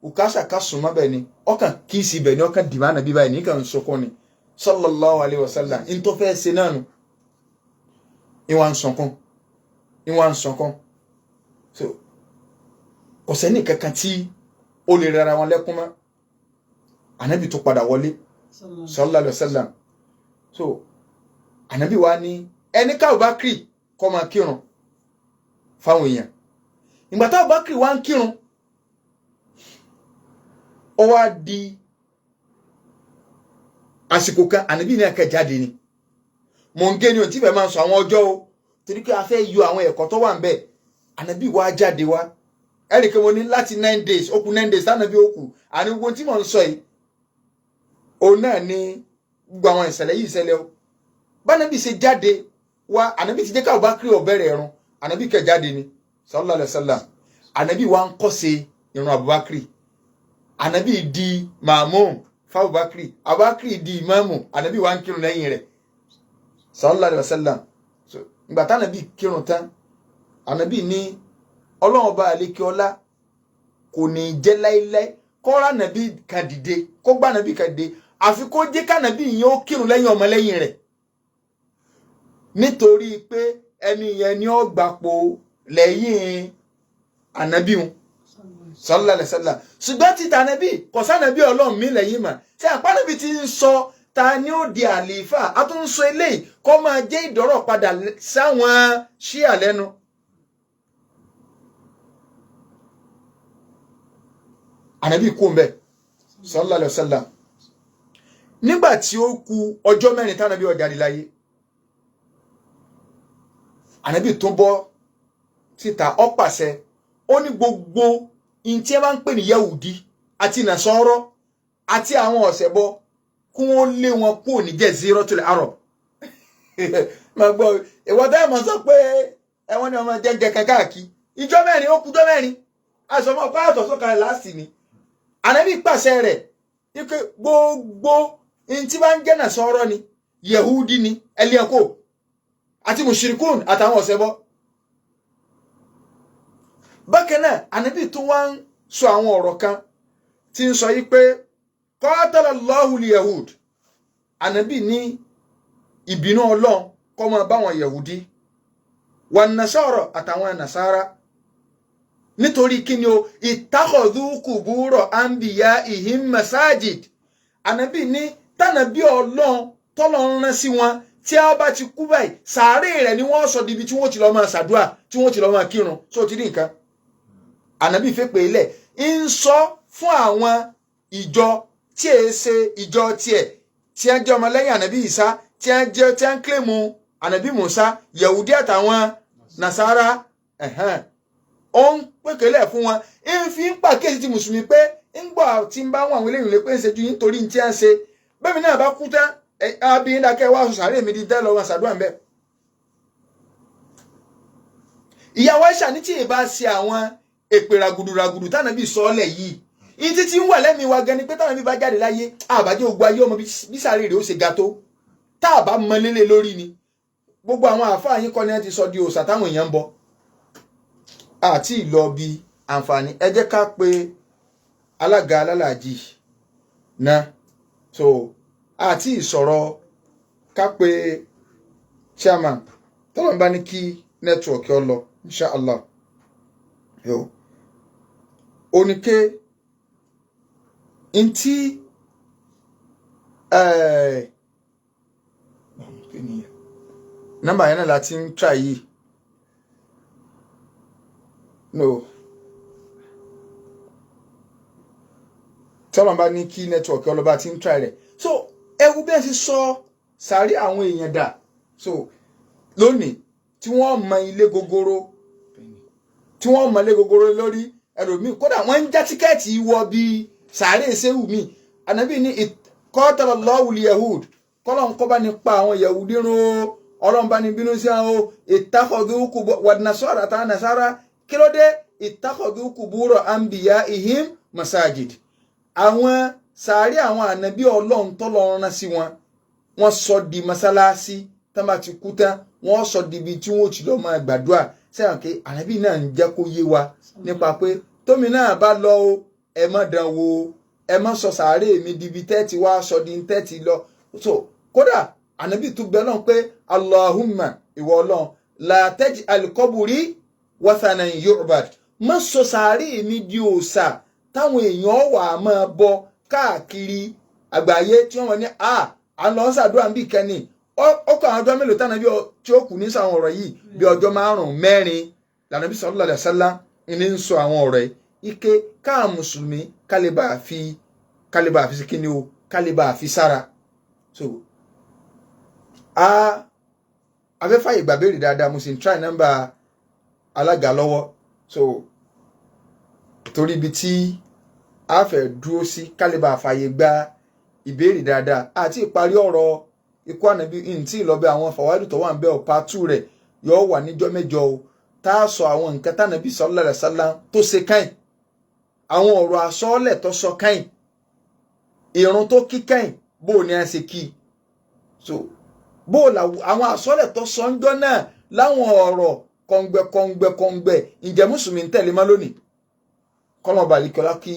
B: Ukasha ká súnmọ́ bẹ́ẹ̀ ni ọkàn kìí sí bẹ́ẹ̀ ni ọkàn dìbò Ànábì báyìí ní kàn sọkún ni sallallahu alaihi wasallam in tó fẹ́ ṣe náà nù ìwà ń sọkún so kò sẹ́ni kankan tí ó lè rara wọn lẹ́kún mọ́ Ànábì tó padà wọlé sallallahu alaihi wasallam so Ànábì wá ní ẹni ká Abubakar kó máa kírun fáwọn èèyàn ìgbà tá Abubakar wá ń kírun ó wá di àsìkò kan Ànábì ní ẹ̀kẹ́ jáde ni mò ń gé ní ohun tí fẹ́ máa sọ àwọn ọjọ́ o torí pé a fẹ́ yọ àwọn ẹ̀kọ́ tó wà ń bẹ̀ Ànábì wá jáde wá ẹnìkan mo ní láti 9 days ó kù 9 days Ànábì ó kù àní gbogbo tí mò ń sọ yìí òun náà ní gbogbo àwọn ìṣẹ̀lẹ̀ yìí ṣẹlẹ̀ o bánábì ṣe jáde wá Ànábì ti jẹ́ ká Abubakar ó bẹ̀rẹ̀ ẹ̀rùn Ànábì kẹ́ jáde ni sallallahu alaihi wasallam Ànábì wá ń kọ́ṣe ìrun Abubakar Ànábì di màmúm fún Abubakar di ìmáàmù Ànábì wá ń kírun lẹ́yìn rẹ̀ sallallahu alaihi wasallam so ìgbà tí Ànábì kírun tán Ànábì ní Ọlọ́run bá àlékè ọlá kò ní jẹ́ láíláí kó rá Ànábì kan dìde kó gbá Ànábì kan dìde àfi kó jẹ́ ká Ànábì yẹn ó kírun lẹ́yìn ọmọ lẹ́yìn rẹ̀ nítorí pé ẹni yẹn ni ó gbapò lẹ́yìn Ànábì un sallallahu alaihi wasallam ṣùgbọ́n tí Ànábì kò sí Ànábì Ọlọ́run mi lẹ́yìn mà ṣé àpá Ànábì ti ń sọ ta ni ó di àlífà a tún sọ eléyìí kó máa jẹ́ ìdọ́rọ̀ padà sáwọn ṣíà lẹ́nu. Ànábì kú ńbẹ̀ sallallahu alaihi wasallam nígbà tí ó kù ọjọ́ mẹ́rin tánàbí ó jáde láyé Ànábì tún bọ́ síta ó pàṣẹ ó ní gbogbo in tí ẹ bá ń pè ní Yahudi àti Nasara àti àwọn ọ̀sẹ̀bọ kí wọ́n lé wọn kúrò ní Jaziratul Arab. máa gbọ́ ìwọ tẹ́ ẹ̀ mọ̀ sọ pé ẹ̀wọ̀n ni ọmọ jẹ́jẹ́ káàkiri ìjọ mẹ́rin ó kù ọjọ́ mẹ́rin àṣọmọ pààtọ̀ sọ̀kalẹ̀ láàsì ni Ànábì pàṣẹ rẹ̀ wípé gbogbo in tí bá ń jẹ́ Nasara ni Yahudi ni ẹlẹ́ẹ̀kọ́ àti mushrikun àtàwọn ọ̀sẹ̀bọ. Bákan náà Ànábì tún wá ń sọ àwọn ọ̀rọ̀ kan tí ń sọ yí pé qatalallahu al-yahud Ànábì ní ìbínú Ọlọ́run kó máa bá wọn Yahudi wan nasara àtàwọn Nasara nítorí kíni o ittakhadhu qubura anbiya'ihim masajid. Ànábì ní tànàbí Ọlọ́run tọ́lọ́run rán sí wọn tí a bá ti kú báyìí sàárè rẹ̀ ni wọ́n sọ dibi tí wọ́n ti lọ máa ṣàdúà tí wọ́n ti lọ máa kírun so ti rí nǹkan. Ànábì fẹ́ pé ilẹ̀ ń sọ fún àwọn ìjọ tí è ṣe ìjọ tiẹ̀ tí a jẹ́ ọmọlẹ́yìn Ànábì Ìsá tí a ń kílèmù Ànábì Mùsá Yahudi àtàwọn Nasara ó ń pèkélẹ̀ fún wọn ń fi ń pàkíyèsí ti mùsùlùmí pé ń gbọ́ tí ń bá wọn àwọn eléyìí lè pé ń ṣe ju nítorí tí a ń ṣe bẹ́ẹ̀ mi náà bá kú tán àbí ń dákẹ́ wá sàárè mi di dẹ́ lọ́wọ́ ṣàdúrà ń bẹ́ẹ̀. Ìyàwó Aisha ní tí ì bá ṣe àwọn èpè ràgùdù tánàbí sọ́ọ̀lẹ̀ yìí in títí ń wà lẹ́mìí wa gan ni pé tánàbí bá jáde láyé àbájẹ́ ogun ayé ọmọ bí sàárè rẹ̀ ó ṣe ga tó tá a bá mọ lélẹ̀ lórí ni gbogbo àwọn àáfàá yín kọ́ ni wọ́n ti sọ di òòṣà táwọn èèyàn ń bọ àti ìlọ bí àǹfààní ẹ jẹ́ ká pe alága alálàájì náà so àti ìsọ̀rọ̀ ká pe chairman tọ́lọ̀ ń bá ní kí nẹ́tíwọ̀kì ọ lọ inshallah yóò oníke ntí nọ́mbà yẹn náà láti ń try yìí no tọ́lọ̀ bá ní kí nẹ́tíwọ̀kì ọlọ́ba ti ń try rẹ̀ so ẹwú bẹ́ẹ̀ sì sọ sàárì àwọn èèyàn dà so lónìí tí wọ́n mọ ilé gogoro lórí ẹlòmíì kódà wọ́n ń já tíkẹ́ẹ̀tì wọ bí sàárè ṣéwù mi Ànábì ní qatalallahu al-yahud kọ́lọ́n kọ́ bá ní pa àwọn Yahudi run Ọlọ́run bá ní bínú sí àwọn ittakhadhu wan nasara àtàwọn Nasara kí ló dé ittakhadhu qubura anbiya'ihim masajid àwọn sàárè àwọn ànábì Ọlọ́run tọ́lọ́run rán sí wọn wọ́n sọ di masalasi tán bá ti kú tán wọ́n sọ di ibi tí wọ́n ti lọ máa gbàdúrà sẹ́yìn pé ànábì náà ń jẹ́ kó yé wa nípa pé tómi náà bá lọ o ẹ má dán wò ẹ má sọ sàárè mi di ibi tẹ́ẹ̀tì wá sọ di tẹ́ẹ̀tì lọ so kódà ànábì tún bẹ náà pé Allahumma ìwọ Ọlọ́run la taj'al qabri wathanan yu'bad má sọ sàárè mi di òòṣà táwọn èèyàn wà máa bọ káàkiri àgbáyé tí wọ́n ní à ń lọ ṣàdúrà ń bì kẹ́ni ọkọ̀ àwọn ọjọ́ mélòó tánàbí tí ó kù ní sọ àwọn ọ̀rọ̀ yìí bí ọjọ́ 5-4 lànàbí sallallahu alaihi wasallam ní ń sọ àwọn ọ̀rọ̀ yìí ike káà mùsùlùmí kálíbà fi sí kíni o kálíbà fi sára so afẹ́fà ìgbà béèrè dáadáa mo sì ń try nọ́mbà alága lọ́wọ́ so torí ibi tí a fẹ́ dúró sí kálíbà fàyè gba ìbéèrè dáadáa àti ìparí ọ̀rọ̀ ikú ànábì ntí ìlọ́bẹ̀ àwọn fàwádìí tó wà ń bẹ́ ọ̀pá 2 rẹ̀ yóò wà níjọ́ mẹ́jọ o tá a sọ àwọn nǹkan tánàbí sallallahu alaihi wasallam tó ṣe káyìn àwọn ọ̀rọ̀ àsọọ́lẹ̀ tó sọ káyìn ìrun tó kí káyìn bó ni a ṣe kí so bó àwọn àsọọ́lẹ̀ tó sọ ń jọ náà láwọn ọ̀rọ̀ kọ̀ǹgbẹ̀ ǹjẹ́ mùsùlùmí ń tẹ̀lé má lónìí kọ́lọ̀ balikọ́lá kí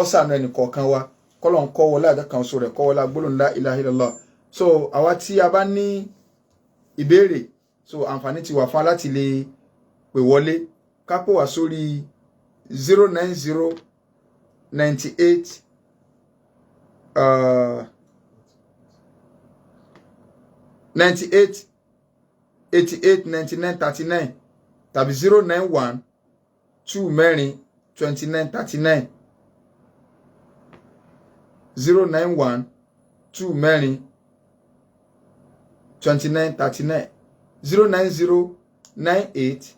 B: ọ̀sán ẹnì kọ̀ọ̀kan wa kọ́lọ̀ ń kọ́ wọlé àdàkàn sọ rẹ̀ kọ́ wọlé agbólóhùn la ilaha illallah so àwa tí a bá ní ìbéèrè so àǹfààní ti wà fún láti lè pè wọlé ká pè wá sórí 09098 98 88 99 39 tàbí 091 2 mẹ́rin 29 39 091 2 mẹ́rin 29 39 090 98.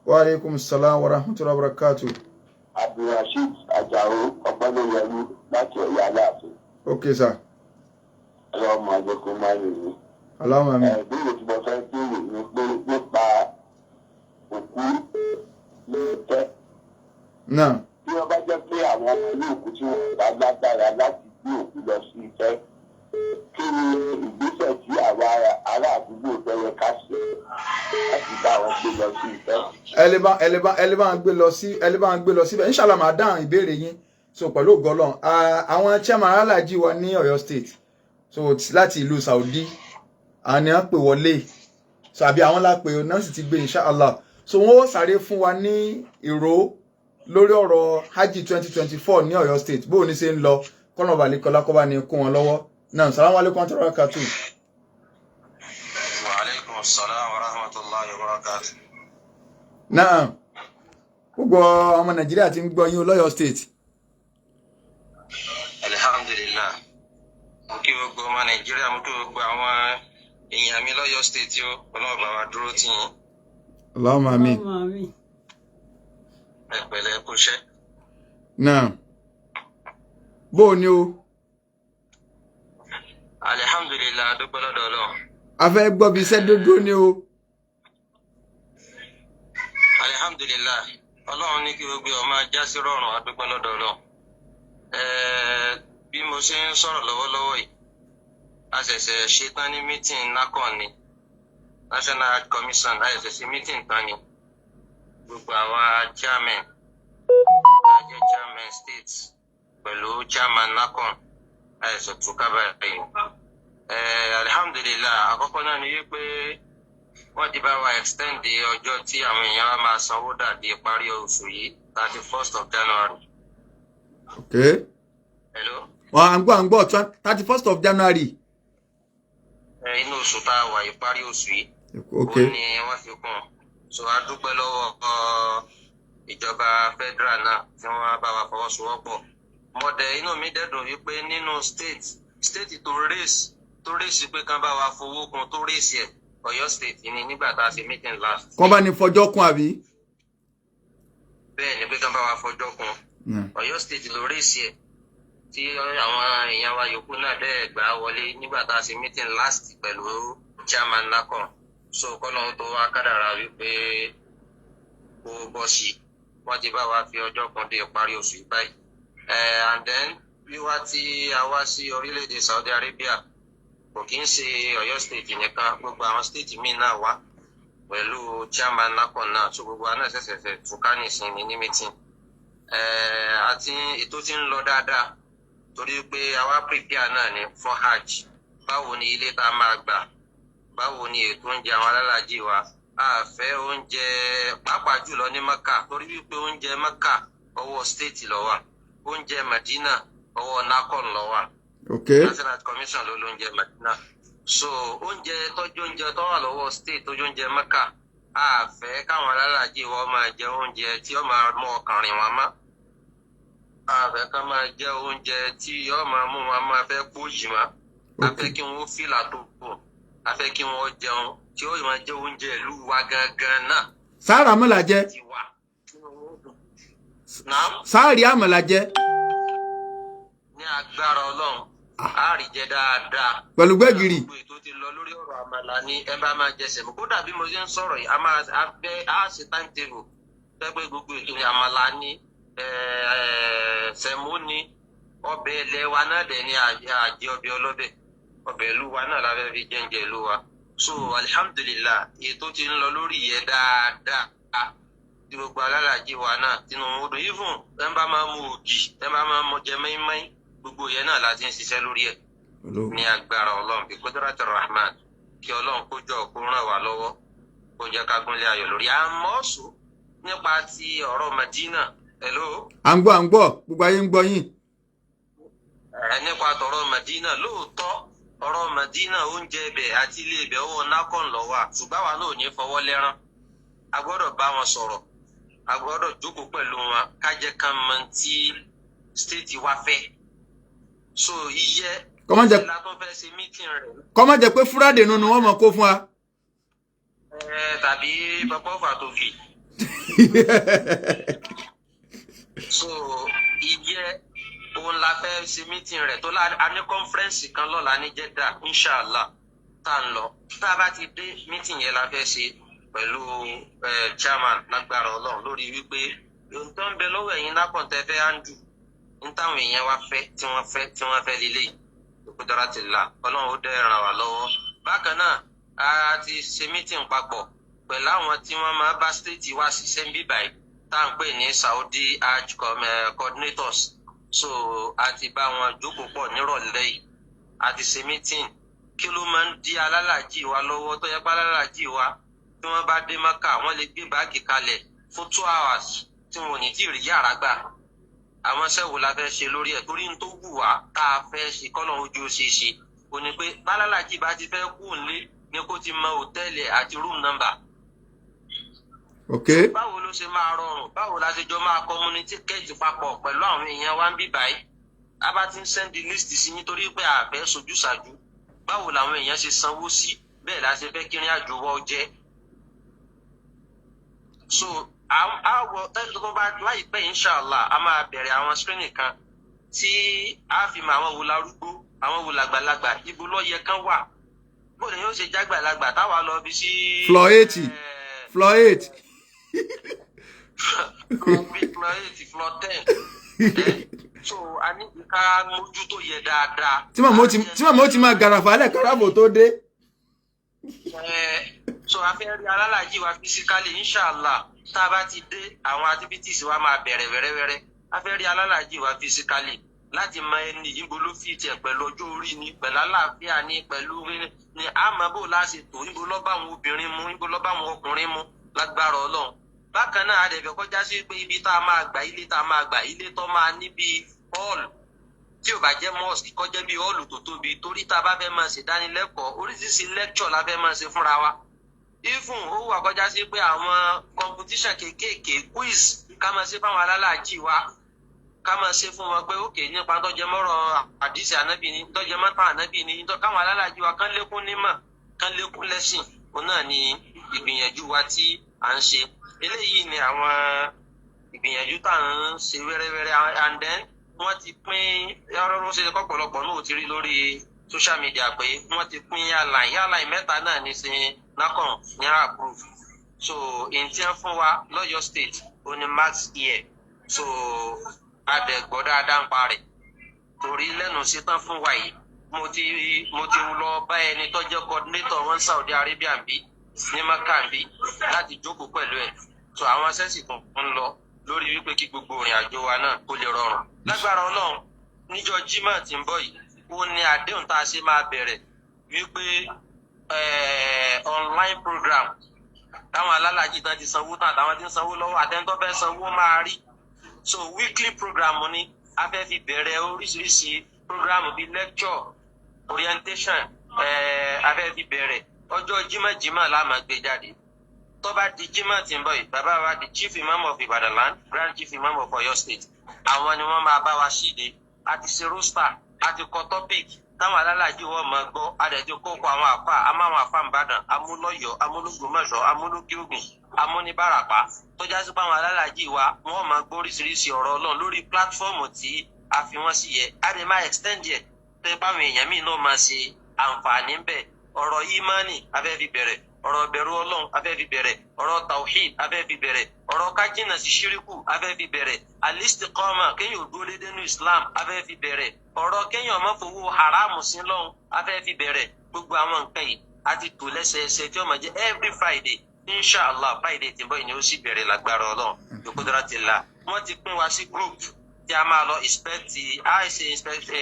B: Wa alaikum salam wa rahmatullahi wa barakatuh.
E: Abdulrasheed Ajao Ọ̀pẹ́lóyẹlú láti Ọ̀yọ́ Aláàfin.
B: Okay, sir.
E: Ọlọ́mọ àjẹkùn máa ń rìn.
B: Allahumma amin.
E: Ìbéèrè tí mo fẹ́ béèrè ni pé nípa òkú lóòótẹ́.
B: Náà.
E: Bí wọ́n bá jẹ́ pé àwọn ọmọ ilé òkú tí wọ́n bá lágbára láti gbé òkú lọ sí ìtẹ́, kí ni ìgbésẹ̀ tí àwa ará àdúgbò bẹ̀rẹ̀ ká ṣe láti bá wọn gbé lọ sí ìtẹ́?
B: Ẹ lè bá gbé lọ síbẹ̀. Inshallah máa dáhùn ìbéèrè yín. So pẹ̀lú ògo Ọlọ́run, àwọn chairman aláàjì wa ní Ọ̀yọ́ state, so láti ìlú Saudi, àwọn ni wọ́n pè wọlé, so àbí àwọn lápè náà sì ti gbé inshallah. So wọ́n ó sáré fún wa ní ìró lórí ọ̀rọ̀ Hajj 2024 ní Ọ̀yọ́ state, bó ní ṣe ń lọ, kọ́nà balẹ̀kọ́lá kọ́ bá ní kún wọn lọ́wọ́. Náà, salamu alaikum wa rahmatullahi wa barakatuh.
F: Wa alaikum assalam wa rahmatullahi wa barakatuh.
B: Náà, gbogbo ọmọ Nàìjíríà ti ń gbọ́ yín l'Ọ̀yọ́ state.
F: Alhamdulillah. Mo kí gbogbo ọmọ Nàìjíríà, mo kí gbogbo àwọn èèyàn mi l'Ọ̀yọ́ state o, Ọlọ́run bá wa dúró tì yín.
B: Allahumma amin.
F: Ẹ pẹ̀lẹ́ kú iṣẹ́.
B: Náà, bó ni o?
F: Alhamdulillah, dúpẹ́ lọ́dọ̀ Ọlọ́run.
B: A fẹ́ gbọ́ bí iṣẹ́ dódó ni o.
F: Alhamdulillah, Ọlọ́run ní kí gbogbo ọmọ já sí rọrùn, a dúpẹ́ lọ́dọ̀ Ọlọ́run. Bí mo ṣe ń sọ̀rọ̀ lọ́wọ́lọ́wọ́ yìí, a ṣẹ̀ṣẹ̀ ṣetán ní meeting NACON ni, National Hajj Commission, a ṣẹ̀ṣẹ̀ ṣe meeting tán ni. Gbogbo àwa chairman, ajẹ́ chairman state pẹ̀lú chairman NACON, a ṣẹ̀ṣẹ̀ tún kábàárà yìí. Alhamdulillah, àkọ́kọ́ náà ni wípé wọ́n ti bá wa extend ọjọ́ tí àwọn èèyàn wa máa sanwó dà di ìparí oṣù yìí, 31st of January.
B: Okay.
F: Hello?
B: Wọ́n à ń gbọ́ 31st of January.
F: Inú oṣù tá a wà ìparí oṣù yìí.
B: Okay.
F: Ó ní wọ́n fi kún. So a dúpẹ́ lọ́wọ́ ìjọba federal náà tí wọ́n bá wa fọwọ́sowọ́pọ̀. Mọ̀dẹ̀ inú mi dẹ́dùn wípé nínú state tó rèsì pé kán bá wa fowó kún tó rèsì ẹ̀ Ọ̀yọ́ state ni nígbà tá a ṣe meeting last.
B: Kán bá ní fọjọ́ kún àbí?
F: Bẹ́ẹ̀ ni pé kán bá wa fọjọ́ kún. Ọ̀yọ́ state ló rèsì ẹ̀ tí àwọn èèyàn wa yòókù náà dẹ́ gbà wọlé nígbà tá a ṣe meeting last pẹ̀lú chairman NACON. So kọ́nà tó wá kádàrá wípé kó bọ́ sí wọ́n ti bá wa fi ọjọ́ kan dé ìparí oṣù yìí báyìí. And then wíwá tí a wá sí orílẹ̀-èdè Saudi Arabia kò kí ń ṣe Ọ̀yọ́ state nìkan, gbogbo àwọn state míì náà wá pẹ̀lú chairman NACON náà, so gbogbo àwọn náà ṣẹ̀ṣẹ̀ túká nìsín ní meeting. Àti ètò tí ń lọ dáadáa torí pé àwa prepare náà ni fún Hajj. Báwo ni ilé tá a máa gbà, báwo ni ètò oúnjẹ àwọn alálàájì wa, a fẹ́ oúnjẹ pàápàá jùlọ ní Mẹ́kà torí wípé oúnjẹ Mẹ́kà ọwọ́ state ló wà, oúnjẹ Medina ọwọ́ NACON ló wà.
B: Okay.
F: National Commission ló lóúnjẹ Medina. So oúnjẹ tó wà lọ́wọ́ state tó oúnjẹ Mẹ́kà, a fẹ́ káwọn alálàájì wa máa jẹ oúnjẹ tí ó máa mú ọkàn rìn wọn mọ́. A fẹ́ ká máa jẹ oúnjẹ tí ó máa mú wọn máa fẹ́ pòyì mọ́. A fẹ́ kí wọ́n fìlà tó kù, a fẹ́ kí wọ́n jẹun tí ó máa jẹ oúnjẹ ìlú wa gangan náà.
B: Sáàrì àmàlà jẹ. Sáàrì àmàlà jẹ.
F: Ní agbára Ọlọ́run, a rí jẹ dáadáa.
B: Pẹ̀lú gbẹ̀gìrì.
F: Gbogbo ètò ti lọ lórí ọ̀rọ̀ àmàlà ní ẹ bá máa jẹ sẹ̀mú. Kódà bí mo ṣe ń sọ̀rọ̀ yìí, a ṣe timetable. Pẹ́pẹ́ gbogbo ètò ní àmàlà ní sẹ̀mú ní ọbẹ̀ ilẹ̀ wa náà dẹ̀ ní àjẹ ọbẹ̀ ọlọ́bẹ̀. Ọbẹ̀ ìlú wa náà la fẹ́ fi jẹ́ǹjẹ́ ìlú wa. So alhamdulillah, ètò ti ń lọ lórí yẹ dáadáa. Tí gbogbo alálàájì wa náà tinú odò yìí fún ẹ bá máa mú ògì, ẹ bá máa mú jẹ mẹ́ẹ́mẹ́ẹ́, gbogbo yẹn náà la ti ń ṣiṣẹ́ lórí ẹ̀. Ní agbára Ọlọ́run bí Qudratur Rahman, kí Ọlọ́run kó jọ kó ràn wá lọ́wọ́, kó jẹ́ ká gúnlé ayọ̀ lórí. Àmọ́ sùn nípa ti ọ̀rọ̀ Medina. Hello.
B: À ń gbọ́, gbogbo ayé ń gbọ́ yín.
F: nípa tọ̀rọ̀ Madina lóòótọ́ ọ̀rọ̀ Madina oúnjẹ ibẹ̀ àti ilé ibẹ̀ owó nákàn lọ wà ṣùgbọ́n àwa náà ò ní fọwọ́ lẹ́rán a gbọ́dọ̀ bá wọn sọ̀rọ̀ a gbọ́dọ̀ jókòó pẹ̀lú wọn kájẹ́ kan mọ tí state wa fẹ́ so iye ìlà tó fẹ́ ṣe meeting rẹ̀.
B: kọ́mọ jẹ́ pé fúrádé nínú wọn mọ̀ kó fún wa.
F: Tàbí pọpọ́ fàtòkì. So iye òun la fẹ́ ṣe meeting rẹ̀ tó a ní conference kan lọ́la ní Jeddah inshallah tá ń lọ tá a bá ti dé meeting yẹn la fẹ́ ṣe pẹ̀lú chairman lágbára Ọlọ́run lórí wípé ohun tó ń bẹ lọ́wọ́ ẹ̀yin lápọ̀ntẹ́ fẹ́ àǹdù ń táwọn èèyàn wá fẹ́ tí wọ́n fẹ́ lélẹ̀ ìkúdọ́rà ti là Ọlọ́run ó dẹ́ ràn wá lọ́wọ́. Bákan náà a ti ṣe meeting papọ̀ pẹ̀lú àwọn tí wọ́n máa bá state wá ṣiṣẹ́ ń bíbáyìí tá à ń pè ní Saudi Hajj coordinators so a ti bá wọn jókòó pọ̀ nírọ̀lẹ́ yìí a ti ṣe meeting kí ló máa ń di alálàájì wa lọ́wọ́ tó yẹ pé alálàájì wa tí wọ́n bá dé Mẹ́kà wọ́n lè gbé báàgì kalẹ̀ fún 2 hours tí wọn ò ní tí ì rí yàrá gbà àwọn iṣẹ́ wo la fẹ́ ṣe lórí ẹ̀ torí n tó wù wá tá a fẹ́ ṣe kọ́nà ojú ó ṣe é ṣe kò ní pé alálàájì bá ti fẹ́ kú nílé ni kó ti mọ hòtẹ́ẹ̀lì àti room number.
B: Okay.
F: Báwo ló ṣe máa rọrùn báwo la ṣe jọ máa communicate papọ̀ pẹ̀lú àwọn èèyàn wa ń bí báyìí a bá ti ń send list sí nítorí pé àfẹ́ sojú ṣáájú báwo làwọn èèyàn ṣe sanwó sí bẹ́ẹ̀ la ṣe fẹ́ kí ìrìn àjò wọ́ jẹ́. So àwọ̀ tó bá láìpẹ́ inshallah a máa bẹ̀rẹ̀ àwọn screening kan tí a fi mọ àwọn wo larúgbó àwọn wo làgbàlagbà ibo ló yẹ kán wà bóde yóò ṣe jágbàlagbà táwa lọ bí sí.
B: floor 80 floor 8.
F: floor 8 floor 10. So a ní ká mójú tó yẹ dáadáa.
B: tí màmá ó ti máa gàràfà lẹ̀ káràbò tó dé.
F: So a fẹ́ rí alálàájì wa physically inshallah tá a bá ti dé àwọn activities wa máa bẹ̀rẹ̀ wẹ́rẹ́wẹ́rẹ́ a fẹ́ rí alálàájì wa physically láti mọ ẹni yìí bolo fi tiẹ̀ pẹ̀lú ọjọ́ orí ni pẹ̀lú àlàáfíà ni pẹ̀lú ni àmọ́ bó láṣẹ tó níbo lọ́ bá àwọn obìnrin mu níbo lọ́ bá àwọn ọkùnrin mu lágbára Ọlọ́run. Bákan náà àdẹ̀fẹ̀ kọjá sí pé ibi tá a máa gbà ilé tá a máa gbà ilé tó máa níbi hall tí ò bá jẹ́ mosque kọjá bí hall tó tóbi torí tá a bá fẹ́ máa ṣe ìdánilẹ́kọ̀ọ́ oríṣiríṣi lecture la fẹ́ máa ṣe fúnra wa. Even ó wà kọjá sí pé àwọn competition kéékèèké quiz ká máa ṣe fáwọn alálàájì wa ká máa ṣe fún wọn pé òkè nípa tọ́jẹ́ mọ́rọ̀ àdìsí ànábì ni tọ́jẹ́ mọ́tàn ànábì ni káwọn alálàájì wa kán lékún nímọ̀ kán lékún lẹ́sìn òun náà ni ìgbìyànjú wa tí à ń ṣe. Eléyìí ni àwọn ìgbìyànjú tá à ń ṣe wẹ́rẹ́wẹ́rẹ́ and then wọ́n ti pín ọ̀rọ̀ ṣe kọ́pọ̀lọpọ̀ náà ti rí lórí social media pé wọ́n ti pín airline mẹ́ta náà ní sin nákàn ní approve so in tí wọ́n fún wa lọ́yọ̀ state ó ní max year so adẹ̀gbọ́ dáadáa ń parẹ́ torí lẹ́nu sí tán fún wa yìí mo ti lọ bá ẹni tó jẹ́ coordinator wọn Saudi Arabia bí ní Maka bí láti jókòó pẹ̀lú ẹ̀ so àwọn sẹ́sì kan ń lọ lórí wípé kí gbogbo ìrìn àjò wa náà kó lè rọrùn lágbára Ọlọ́run níjọ́ Jímọ̀ tí ń bọ̀ yìí ó ní àdéhùn tá a ṣe máa bẹ̀rẹ̀ wípé online program táwọn alálàájì tán ti sanwó tán àtàwọn tí ń sanwó lọ́wọ́ àtẹ́ńtọ́ fẹ́ sanwó máa rí so weekly program ni a fẹ́ fi bẹ̀rẹ̀ oríṣiríṣi program bíi lecture orientation a fẹ́ fi bẹ̀rẹ̀ ọjọ́ jímọ̀jímọ̀ la máa gbé jáde tó bá di Jímọ̀ tí ń bọ̀ yìí bàbá wa di chief imam of Ibadan land grand chief imam of Oyo state àwọn ni wọ́n máa bá wa ṣíde àti ṣe roster àti kọ topic táwọn alálàájì wọn máa gbọ́ àdẹ̀tí kókó àwọn àfa amáwọn àfa Ìbàdàn amúlọ́yọ̀ amúlógbòmọ̀ṣọ́ amúlókèògùn amúnibàràpá tó já sí pé àwọn alálàájì wa wọ́n máa gbọ́ oríṣiríṣi ọ̀rọ̀ Ọlọ́run lórí pílátífọ́ọ̀mù tí a fi wọ́n sí yẹ a lè máa extend yẹ tẹ́ báwọn èèyàn míì náà máa ṣe àǹfààní ń bẹ̀ ọ̀rọ̀ ìmánì abẹ́ fi bẹ̀rẹ̀ ọ̀rọ̀ bẹ̀rù Ọlọ́run abẹ́ fi bẹ̀rẹ̀ ọ̀rọ̀ tawhid abẹ́ fi bẹ̀rẹ̀ ọ̀rọ̀ kájínà sí ṣíríkù abẹ́ fi bẹ̀rẹ̀ alistiqama kéèyàn dúró dédé nínú Islam abẹ́ fi bẹ̀rẹ̀ ọ̀rọ̀ kéèyàn má fowó haramu sí lọ́hùn abẹ́ fi bẹ̀rẹ̀ gbogbo àwọn nǹkan yìí a ti tò lẹ́sẹẹsẹ tí ó máa jẹ́ every Friday inshallah Friday tí ń bọ̀ yìí ni ó sì bẹ̀rẹ̀ lágbára Ọlọ́run bi qudratillah wọ́n ti pín wa sí group tí a máa lọ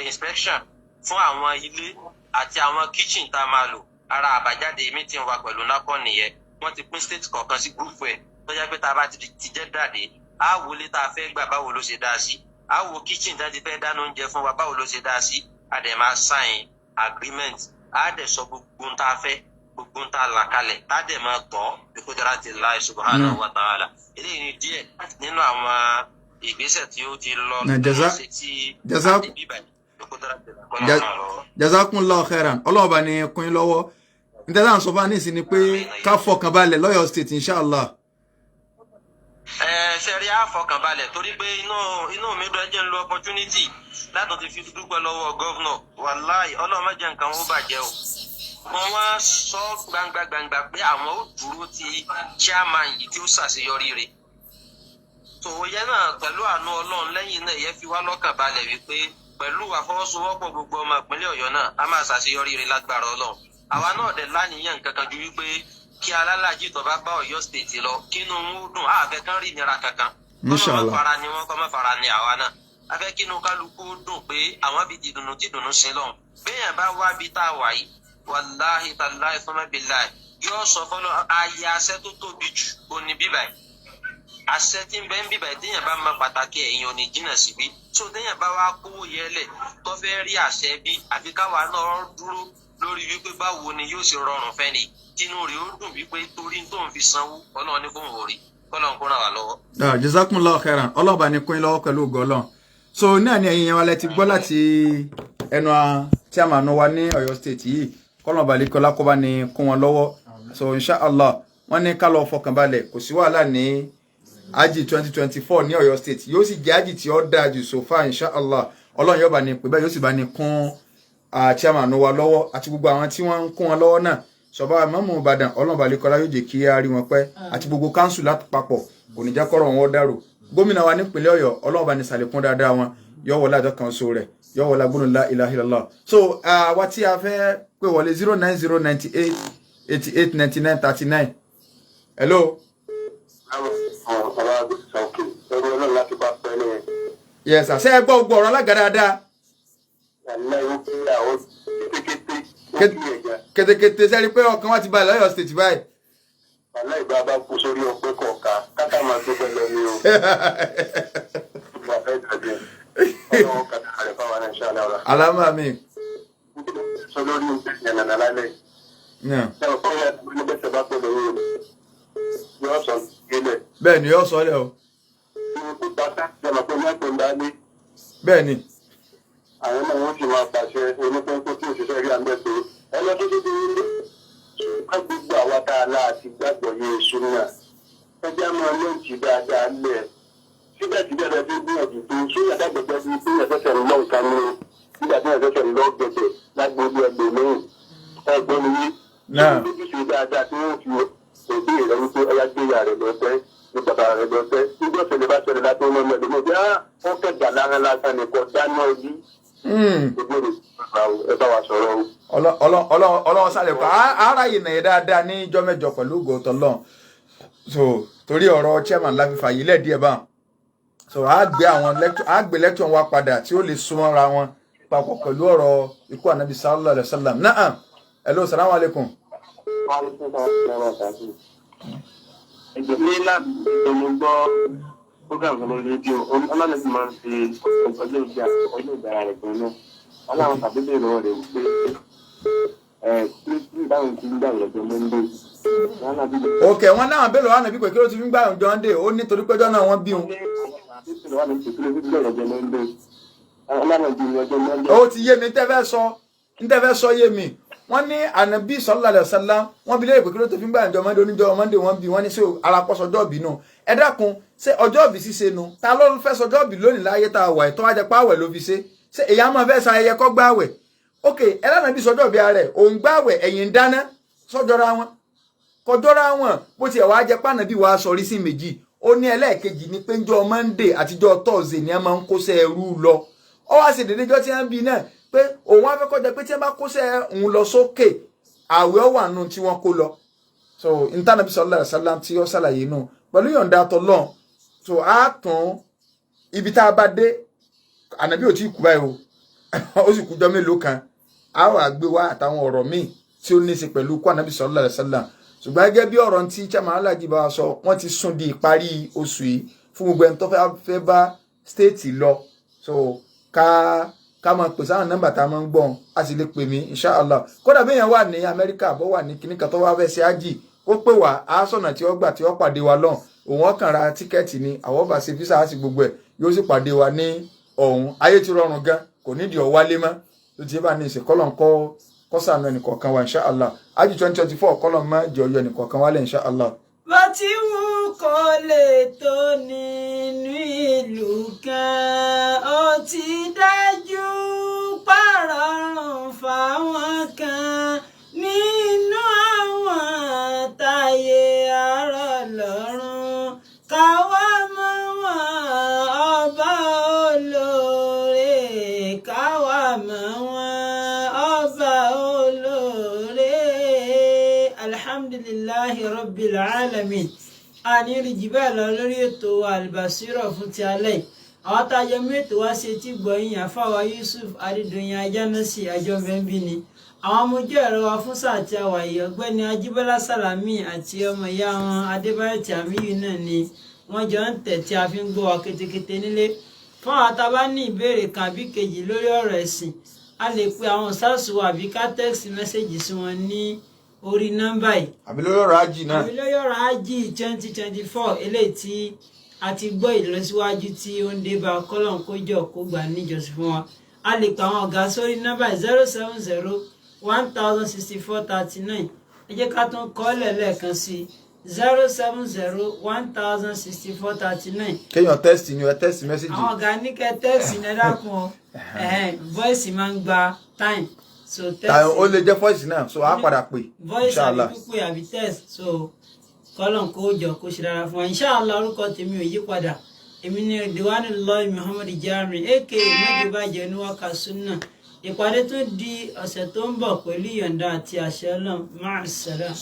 F: inspection fún àwọn ilé àti àwọn kitchen tá a máa lò ara àbájáde meeting wa pẹ̀lú NACON nìyẹn wọ́n ti pín state kọ̀ọ̀kan sí group ẹ̀ tó jẹ́ pé tá a bá ti jẹ́ dàdé á wọlé tá a fẹ́ gbà báwo ló ṣe dá sí a wo kitchen tá ti fẹ́ dáná oúnjẹ fún wa báwo ló ṣe dá sí a dẹ̀ máa sign agreement a dẹ̀ sọ gbogbo ń tá a fẹ́ gbogbo ń tá a là kalẹ̀ tá a dẹ̀ máa tọ́ bí qudratillahi subhanahu wa ta'ala eléyìí ni díẹ̀ nínú àwọn ìgbésẹ̀ tí ó ti lọ
B: jazakumullahu khairan Ọlọ́run bá ní kún yín lọ́wọ́ nítorí àwọn sọfà ní ìsìn ni pé ká fọkàn balẹ̀ lọ́yọ̀ state inshallah.
F: Ṣẹ̀rí àfọkànbalẹ̀ torí pé inú mi dùn ẹjẹ́ ń lo opportunity láti ti fi dúpẹ́ lọ́wọ́ gọ́vnọ̀ wàláì Ọlọ́run má jẹ́ nǹkan ó bàjẹ́ o. Wọ́n wá sọ gbangba pé àwọn ó dúró ti chairman yìí tí ó ṣàṣeyọrí rẹ̀. Tòwòyẹ náà pẹ̀lú àánú Ọlọ́run lẹ́yìn náà yẹ fi wá lọ́kàn balẹ̀ wípé pẹ̀lú àfọwọ́sowọ́pọ̀ gbogbo ọmọ ìpínlẹ̀ Ọ̀yọ́ náà a máa ṣàṣeyọrí rẹ̀ lágbára Ọlọ́run. Àwa náà dẹ̀ láníyàn nǹkan kan ju wípé kí alálàájì tó bá bá Ọ̀yọ́ state lọ kínú ń dùn àfẹ́ kan rí ìnira kankan kọ́mọ má fara ni wọ́n kọ́mọ fara ni àwa náà afẹ́ kínú kálukú dùn pé àwọn bí tìdùnnú sí lọ́hùn béèyàn bá wá bí tá a wà yìí wàláhì tàláhì fúnmẹ́bìláì yóò sọ fọlọ́ ayé àṣẹ tó tóbi jù òní bíbáyìí àṣẹ tí ń bẹ ń bíbáyìí téèyàn bá mọ pàtàkì ẹ̀yìn òní jìnnà síbí tó téèyàn bá wá kówó yẹlẹ̀ tó fẹ́ rí àṣẹ bí àfi káwa náà dúró lórí wípé báwo ni yóò ṣe rọrùn fẹ́ni tinú rẹ̀ ó dùn wípé torí tó ń fi sanwó Ọlọ́run ní fóun òrì kọ́lọ́n kó ràn wá lọ́wọ́.
B: jazakumullahu khairan Ọlọ́run bá ní kún yín lọ́wọ́ pẹ̀lú ògo Ọlọ́run. So náà ni ẹ̀yin wa lẹ ti gbọ́ láti ẹnu tí a máa ná wa ní Ọ̀yọ́ state yìí kọ́lọ́n bá lè kọ́lá kó bá ní kún wọn lọ́wọ́. So inshallah wọ́n ní ká lọ fọkànbalẹ̀ kò sí wàhálà ní Hajj 2024 ní Ọ̀yọ́ state yóò sì jẹ́ Hajj tí ó dáa jù so far inshallah Ọlọ́run yóò bá ní pè bẹ́ẹ̀ yóò sì bá ní kún chairman wa lọ́wọ́ àti gbogbo àwọn tí wọ́n ń kún wọn lọ́wọ́ náà sọba Ìmáàmù Ìbàdàn Ọlọ́run balẹ̀kọ́lá yóò jẹ́ kí a rí wọn pẹ́ àti gbogbo káńsù lápapọ̀ kò ní jẹ́ kọ́rọ̀ wọn dàrú gómìnà wa nípínlẹ̀ Ọ̀yọ́ Ọlọ́run bá ní ṣàlékún dáadáa wọn yóò wọlé àjọ kan so rẹ̀ yóò wọlé agbóhùn la ilaha illallah. So àwa tí a fẹ́ pè wọlé 09098 88 99 39. Hello. Yes sir ṣé ẹ gbọ́ gbogbo ọ̀rọ̀ alága dáadáa. Kétékété sẹ́rí pé ọkàn wa ti balẹ̀ lọ́yọ̀ state báyìí.
E: Wàláì bá bá kú sórí ọpẹ́ kọ̀ọ̀ká káká máa tó bẹ́ẹ̀ lọ ní o.
B: Alama mi.
E: Sọ lórí ìyànnà lálẹ́. Ṣé ọ̀pọ̀ ìyá tó ní bẹ́sẹ̀ bá pẹ̀lú owó yóò sọ ilẹ̀.
B: Bẹ́ẹ̀ ni yóò sọ lẹ̀ o. Bẹ́ẹ̀ ni.
E: Àwọn náà wọ́n sì máa pàṣẹ onípẹ́ńpẹ́ tí òṣìṣẹ́ rí àmì ẹ̀tọ́ ẹlọ́dún tó dé ká gbogbo àwa tá a láti gbàgbọ́ ní oṣù náà ẹjẹ́ máa lóòjì dáadáa lẹ̀ síbẹ̀síbẹ̀ rẹ̀ bí gbìyànjú tó sóyà dàgbẹ̀gbẹ̀ bí gbìyànjú ẹ̀fẹ̀sẹ̀ ń lọ nǹkan ní nígbà tí ẹ̀fẹ̀sẹ̀ ń lọ gbẹ̀gbẹ̀ lágbóòdù ẹgbẹ̀ lóhùn ẹgbẹ́ mi yí lójúṣe dáadáa tí wọ́n fi òbí rẹ̀ wípé ọyá gbéyà rẹ̀ lọ́fẹ́ ní bàbá rẹ̀ lọ́fẹ́ nígbà ṣẹlẹ̀ bá ṣẹlẹ̀ látọ̀ ọmọ ẹ̀dùn mọ́ bí wọ́n kẹjà lára lásán nìkan dáná yìí
B: Ọlọ́run sálẹ̀ kọ́ ara yìí nà yẹ dáadáa ní ìjọ mẹ́jọ pẹ̀lú ògòtò lọ́n so torí ọ̀rọ̀ chairman láfi fàyè lẹ́ẹ̀díẹ̀ bá so a gbé lecture wa padà tí ó lè súnmọ́ra wọn papọ̀ pẹ̀lú ọ̀rọ̀ ikú ànábì sallallahu alaihi wasallam náà hello salamu alaikum.
E: ní láti ìgbọ́ program kan lórí rédíò ọlọ́nàbí máa ń ṣe ọjọ́ ìgbà rẹ̀ gan náà aláwọn tàbí lè rọ rẹ̀ wípé kí ìdáhùn ti ń gbà lọ́jọ́ mọ́ndé.
B: ok wọn náà bẹ́ẹ̀ lọ́wọ́ ànábì pé kí ló ti fi ń gbà ọjọ́ mọ́ndé ó ní torí péjọ́ náà wọ́n bí wọn. ó ti yé mi tẹ́fẹ́ sọ yé mi wọ́n ní ànábì sallallahu alaihi wasallam wọ́n bi léèrè pé kí ló tó fi ń gbà ọjọ́ mọ́ndé oníjọ́ mọ́ndé wọ́n bí wọ́n ní sí alápọ̀sọ ọjọ́ ìbí nù ẹ dákun ṣé ọjọ́ ìbí ṣíṣe nu ta ló fẹ́ sọjọ́ ìbí lónìí láyé tá a wà tó wá jẹ́ páwẹ̀ ló fi ṣe ṣé èyàn máa fẹ́ sa ayẹyẹ kọ́ gbáwẹ̀ ok ẹlẹ́nà bí sọjọ́ ìbí rẹ̀ òun gbáwẹ̀ ẹ̀yìn ń dáná sọ́jọ́ra wọn kọjọ́ra wọn bó tiẹ̀ wá jẹ́ pàànà bí wàá sọrí sí méjì ó ní ẹlẹ́ẹ̀kejì ní pé njọ́ Monday àtijọ́ Thursday ni a máa ń kóṣẹ́ ẹrú lọ ọ wá sì dédéjọ́ tí wọ́n bí náà pé òun á fẹ́ kọjá pé tí wọ́n bá kóṣẹ́ òun lọ sókè àwẹ̀ ọ̀wà nù tí wọ́n kó lọ so ntànàbí sallallahu alaihi wasallam tí ó ṣàlàyé nù pẹ̀lú yọ̀ǹda tọ́lọ́n so a tún ibi tá a bá dé ànábì ò tí ì kú báyìí o ó sì kújọ́ mélòó kan a wà gbé wá àtàwọn ọ̀rọ̀ míì tí ó ní í ṣe pẹ̀lú kó ànábì sallallahu alaihi wasallam ṣùgbọ́n gẹ́gẹ́ bí ọ̀rọ̀ tí chairman alájí bá wa sọ wọ́n ti sún di ìparí oṣù yìí fún gbogbo ẹni tó fẹ́ bá stéètì lọ so ká máa pèsè àwọn nọ́mbà tá a máa ń gbọ́n a sì lè pè mí inshallah kódà bí èèyàn wà ní Amẹ́ríkà bó wà ní kíní kan tó wá fẹ́ ṣe ájì ó pè wá á sọ̀nà tí ó gbà tí ó pàdé wa lọ́hùn òun ọkàn ra tíkẹ́ẹ̀tì ni àwọn ọba ṣe físà á sì gbogbo ẹ̀ yóò sì pàdé wa ní ọ̀hún ayé ti rọrùn gan kò nídìí ó wálé mọ́ tó ti bá ní ìṣe kọ́lọ̀ kọ́ sànù ẹnìkọ̀ọ̀kan wa inshallah ájì 2024 kọ́lọ̀ má jẹ́ ọyọ ẹnìkọ̀ọ̀kan wálé inshallah.
C: bó ti wù kó lè tó nínú ìlú kan ó ti dájú pàrọ̀rùn fáwọn kan nínú àwọn táyé àárọ̀ lọ́rùn káwá mọ́ wọn ọba olóore káwá mọ́ wọn ọba olóore alhamdulillahi rabbil alamin àní ìrìjì bẹ́ẹ̀ lọ lórí ètò Al-Basira fún ti alẹ́ àwọn tájọ mẹ́tò wá ṣe tí gbọ̀yìn àfáwà Yusuf Adédoyin Ajánásì àjọbẹ́ńbí ni àwọn ọmọjú ẹ̀rọ wa fún sáà tí a wà yìí ọ̀gbẹ́ni Ajíbọ́lá Sàlámì àti ọmọ ìyá wọn Adébáyọ̀ Tìámíyù náà ni wọ́n jọ ń tẹ̀ tí a fi ń gbọ́ wa ketekete nílé fún àwọn tá a bá ní ìbéèrè kan àbí kejì lórí ọ̀rọ̀ ẹ̀sìn a lè pe àwọn sáàsù wa àbí ká tẹ́ẹ̀sì mẹ́sẹ̀gì sí wọn ní orí nọ́mbà yìí
B: àbí lórí ọ̀rọ̀ ájì náà
C: àbí lórí ọ̀rọ̀ ájì 2024 eléyìí tí a ti gbọ́ ìlọsíwájú tí ó ń dé bá kọ́lọ̀n kójọ kó gbà níjọsìn fún wa a lè pa àwọn ọ̀gá sórí nọ́mbà 070 106439 ẹ jẹ́ ká tún kọ́ lẹ́ẹ̀kan sí 070 106439.
B: kéèyàn tẹ́sì ni ẹ tẹ́sì mẹ́sẹ̀gì.
C: àwọn ọ̀gá ní kẹ́ tẹ́sì ní ẹ̀dákun ọ voice máa ń gba time so tẹ́sì.
B: ó lè jẹ́ voice náà so á padà pè.
C: voice àbí pípé àbí test so kọ́lọ̀n kó jọ kó ṣe dára fún wa inshallah orúkọ tèmi ò yí padà èmi ni Diwanullahi Muhammad Jami aka mẹ́jọbàjẹ́ oníwàkà sunna ìpàdé tó di ọ̀sẹ̀ tó ń bọ̀ pẹ̀lú ìyọ̀ǹda àti àṣẹ Ọlọ́run máa ṣẹlẹ̀.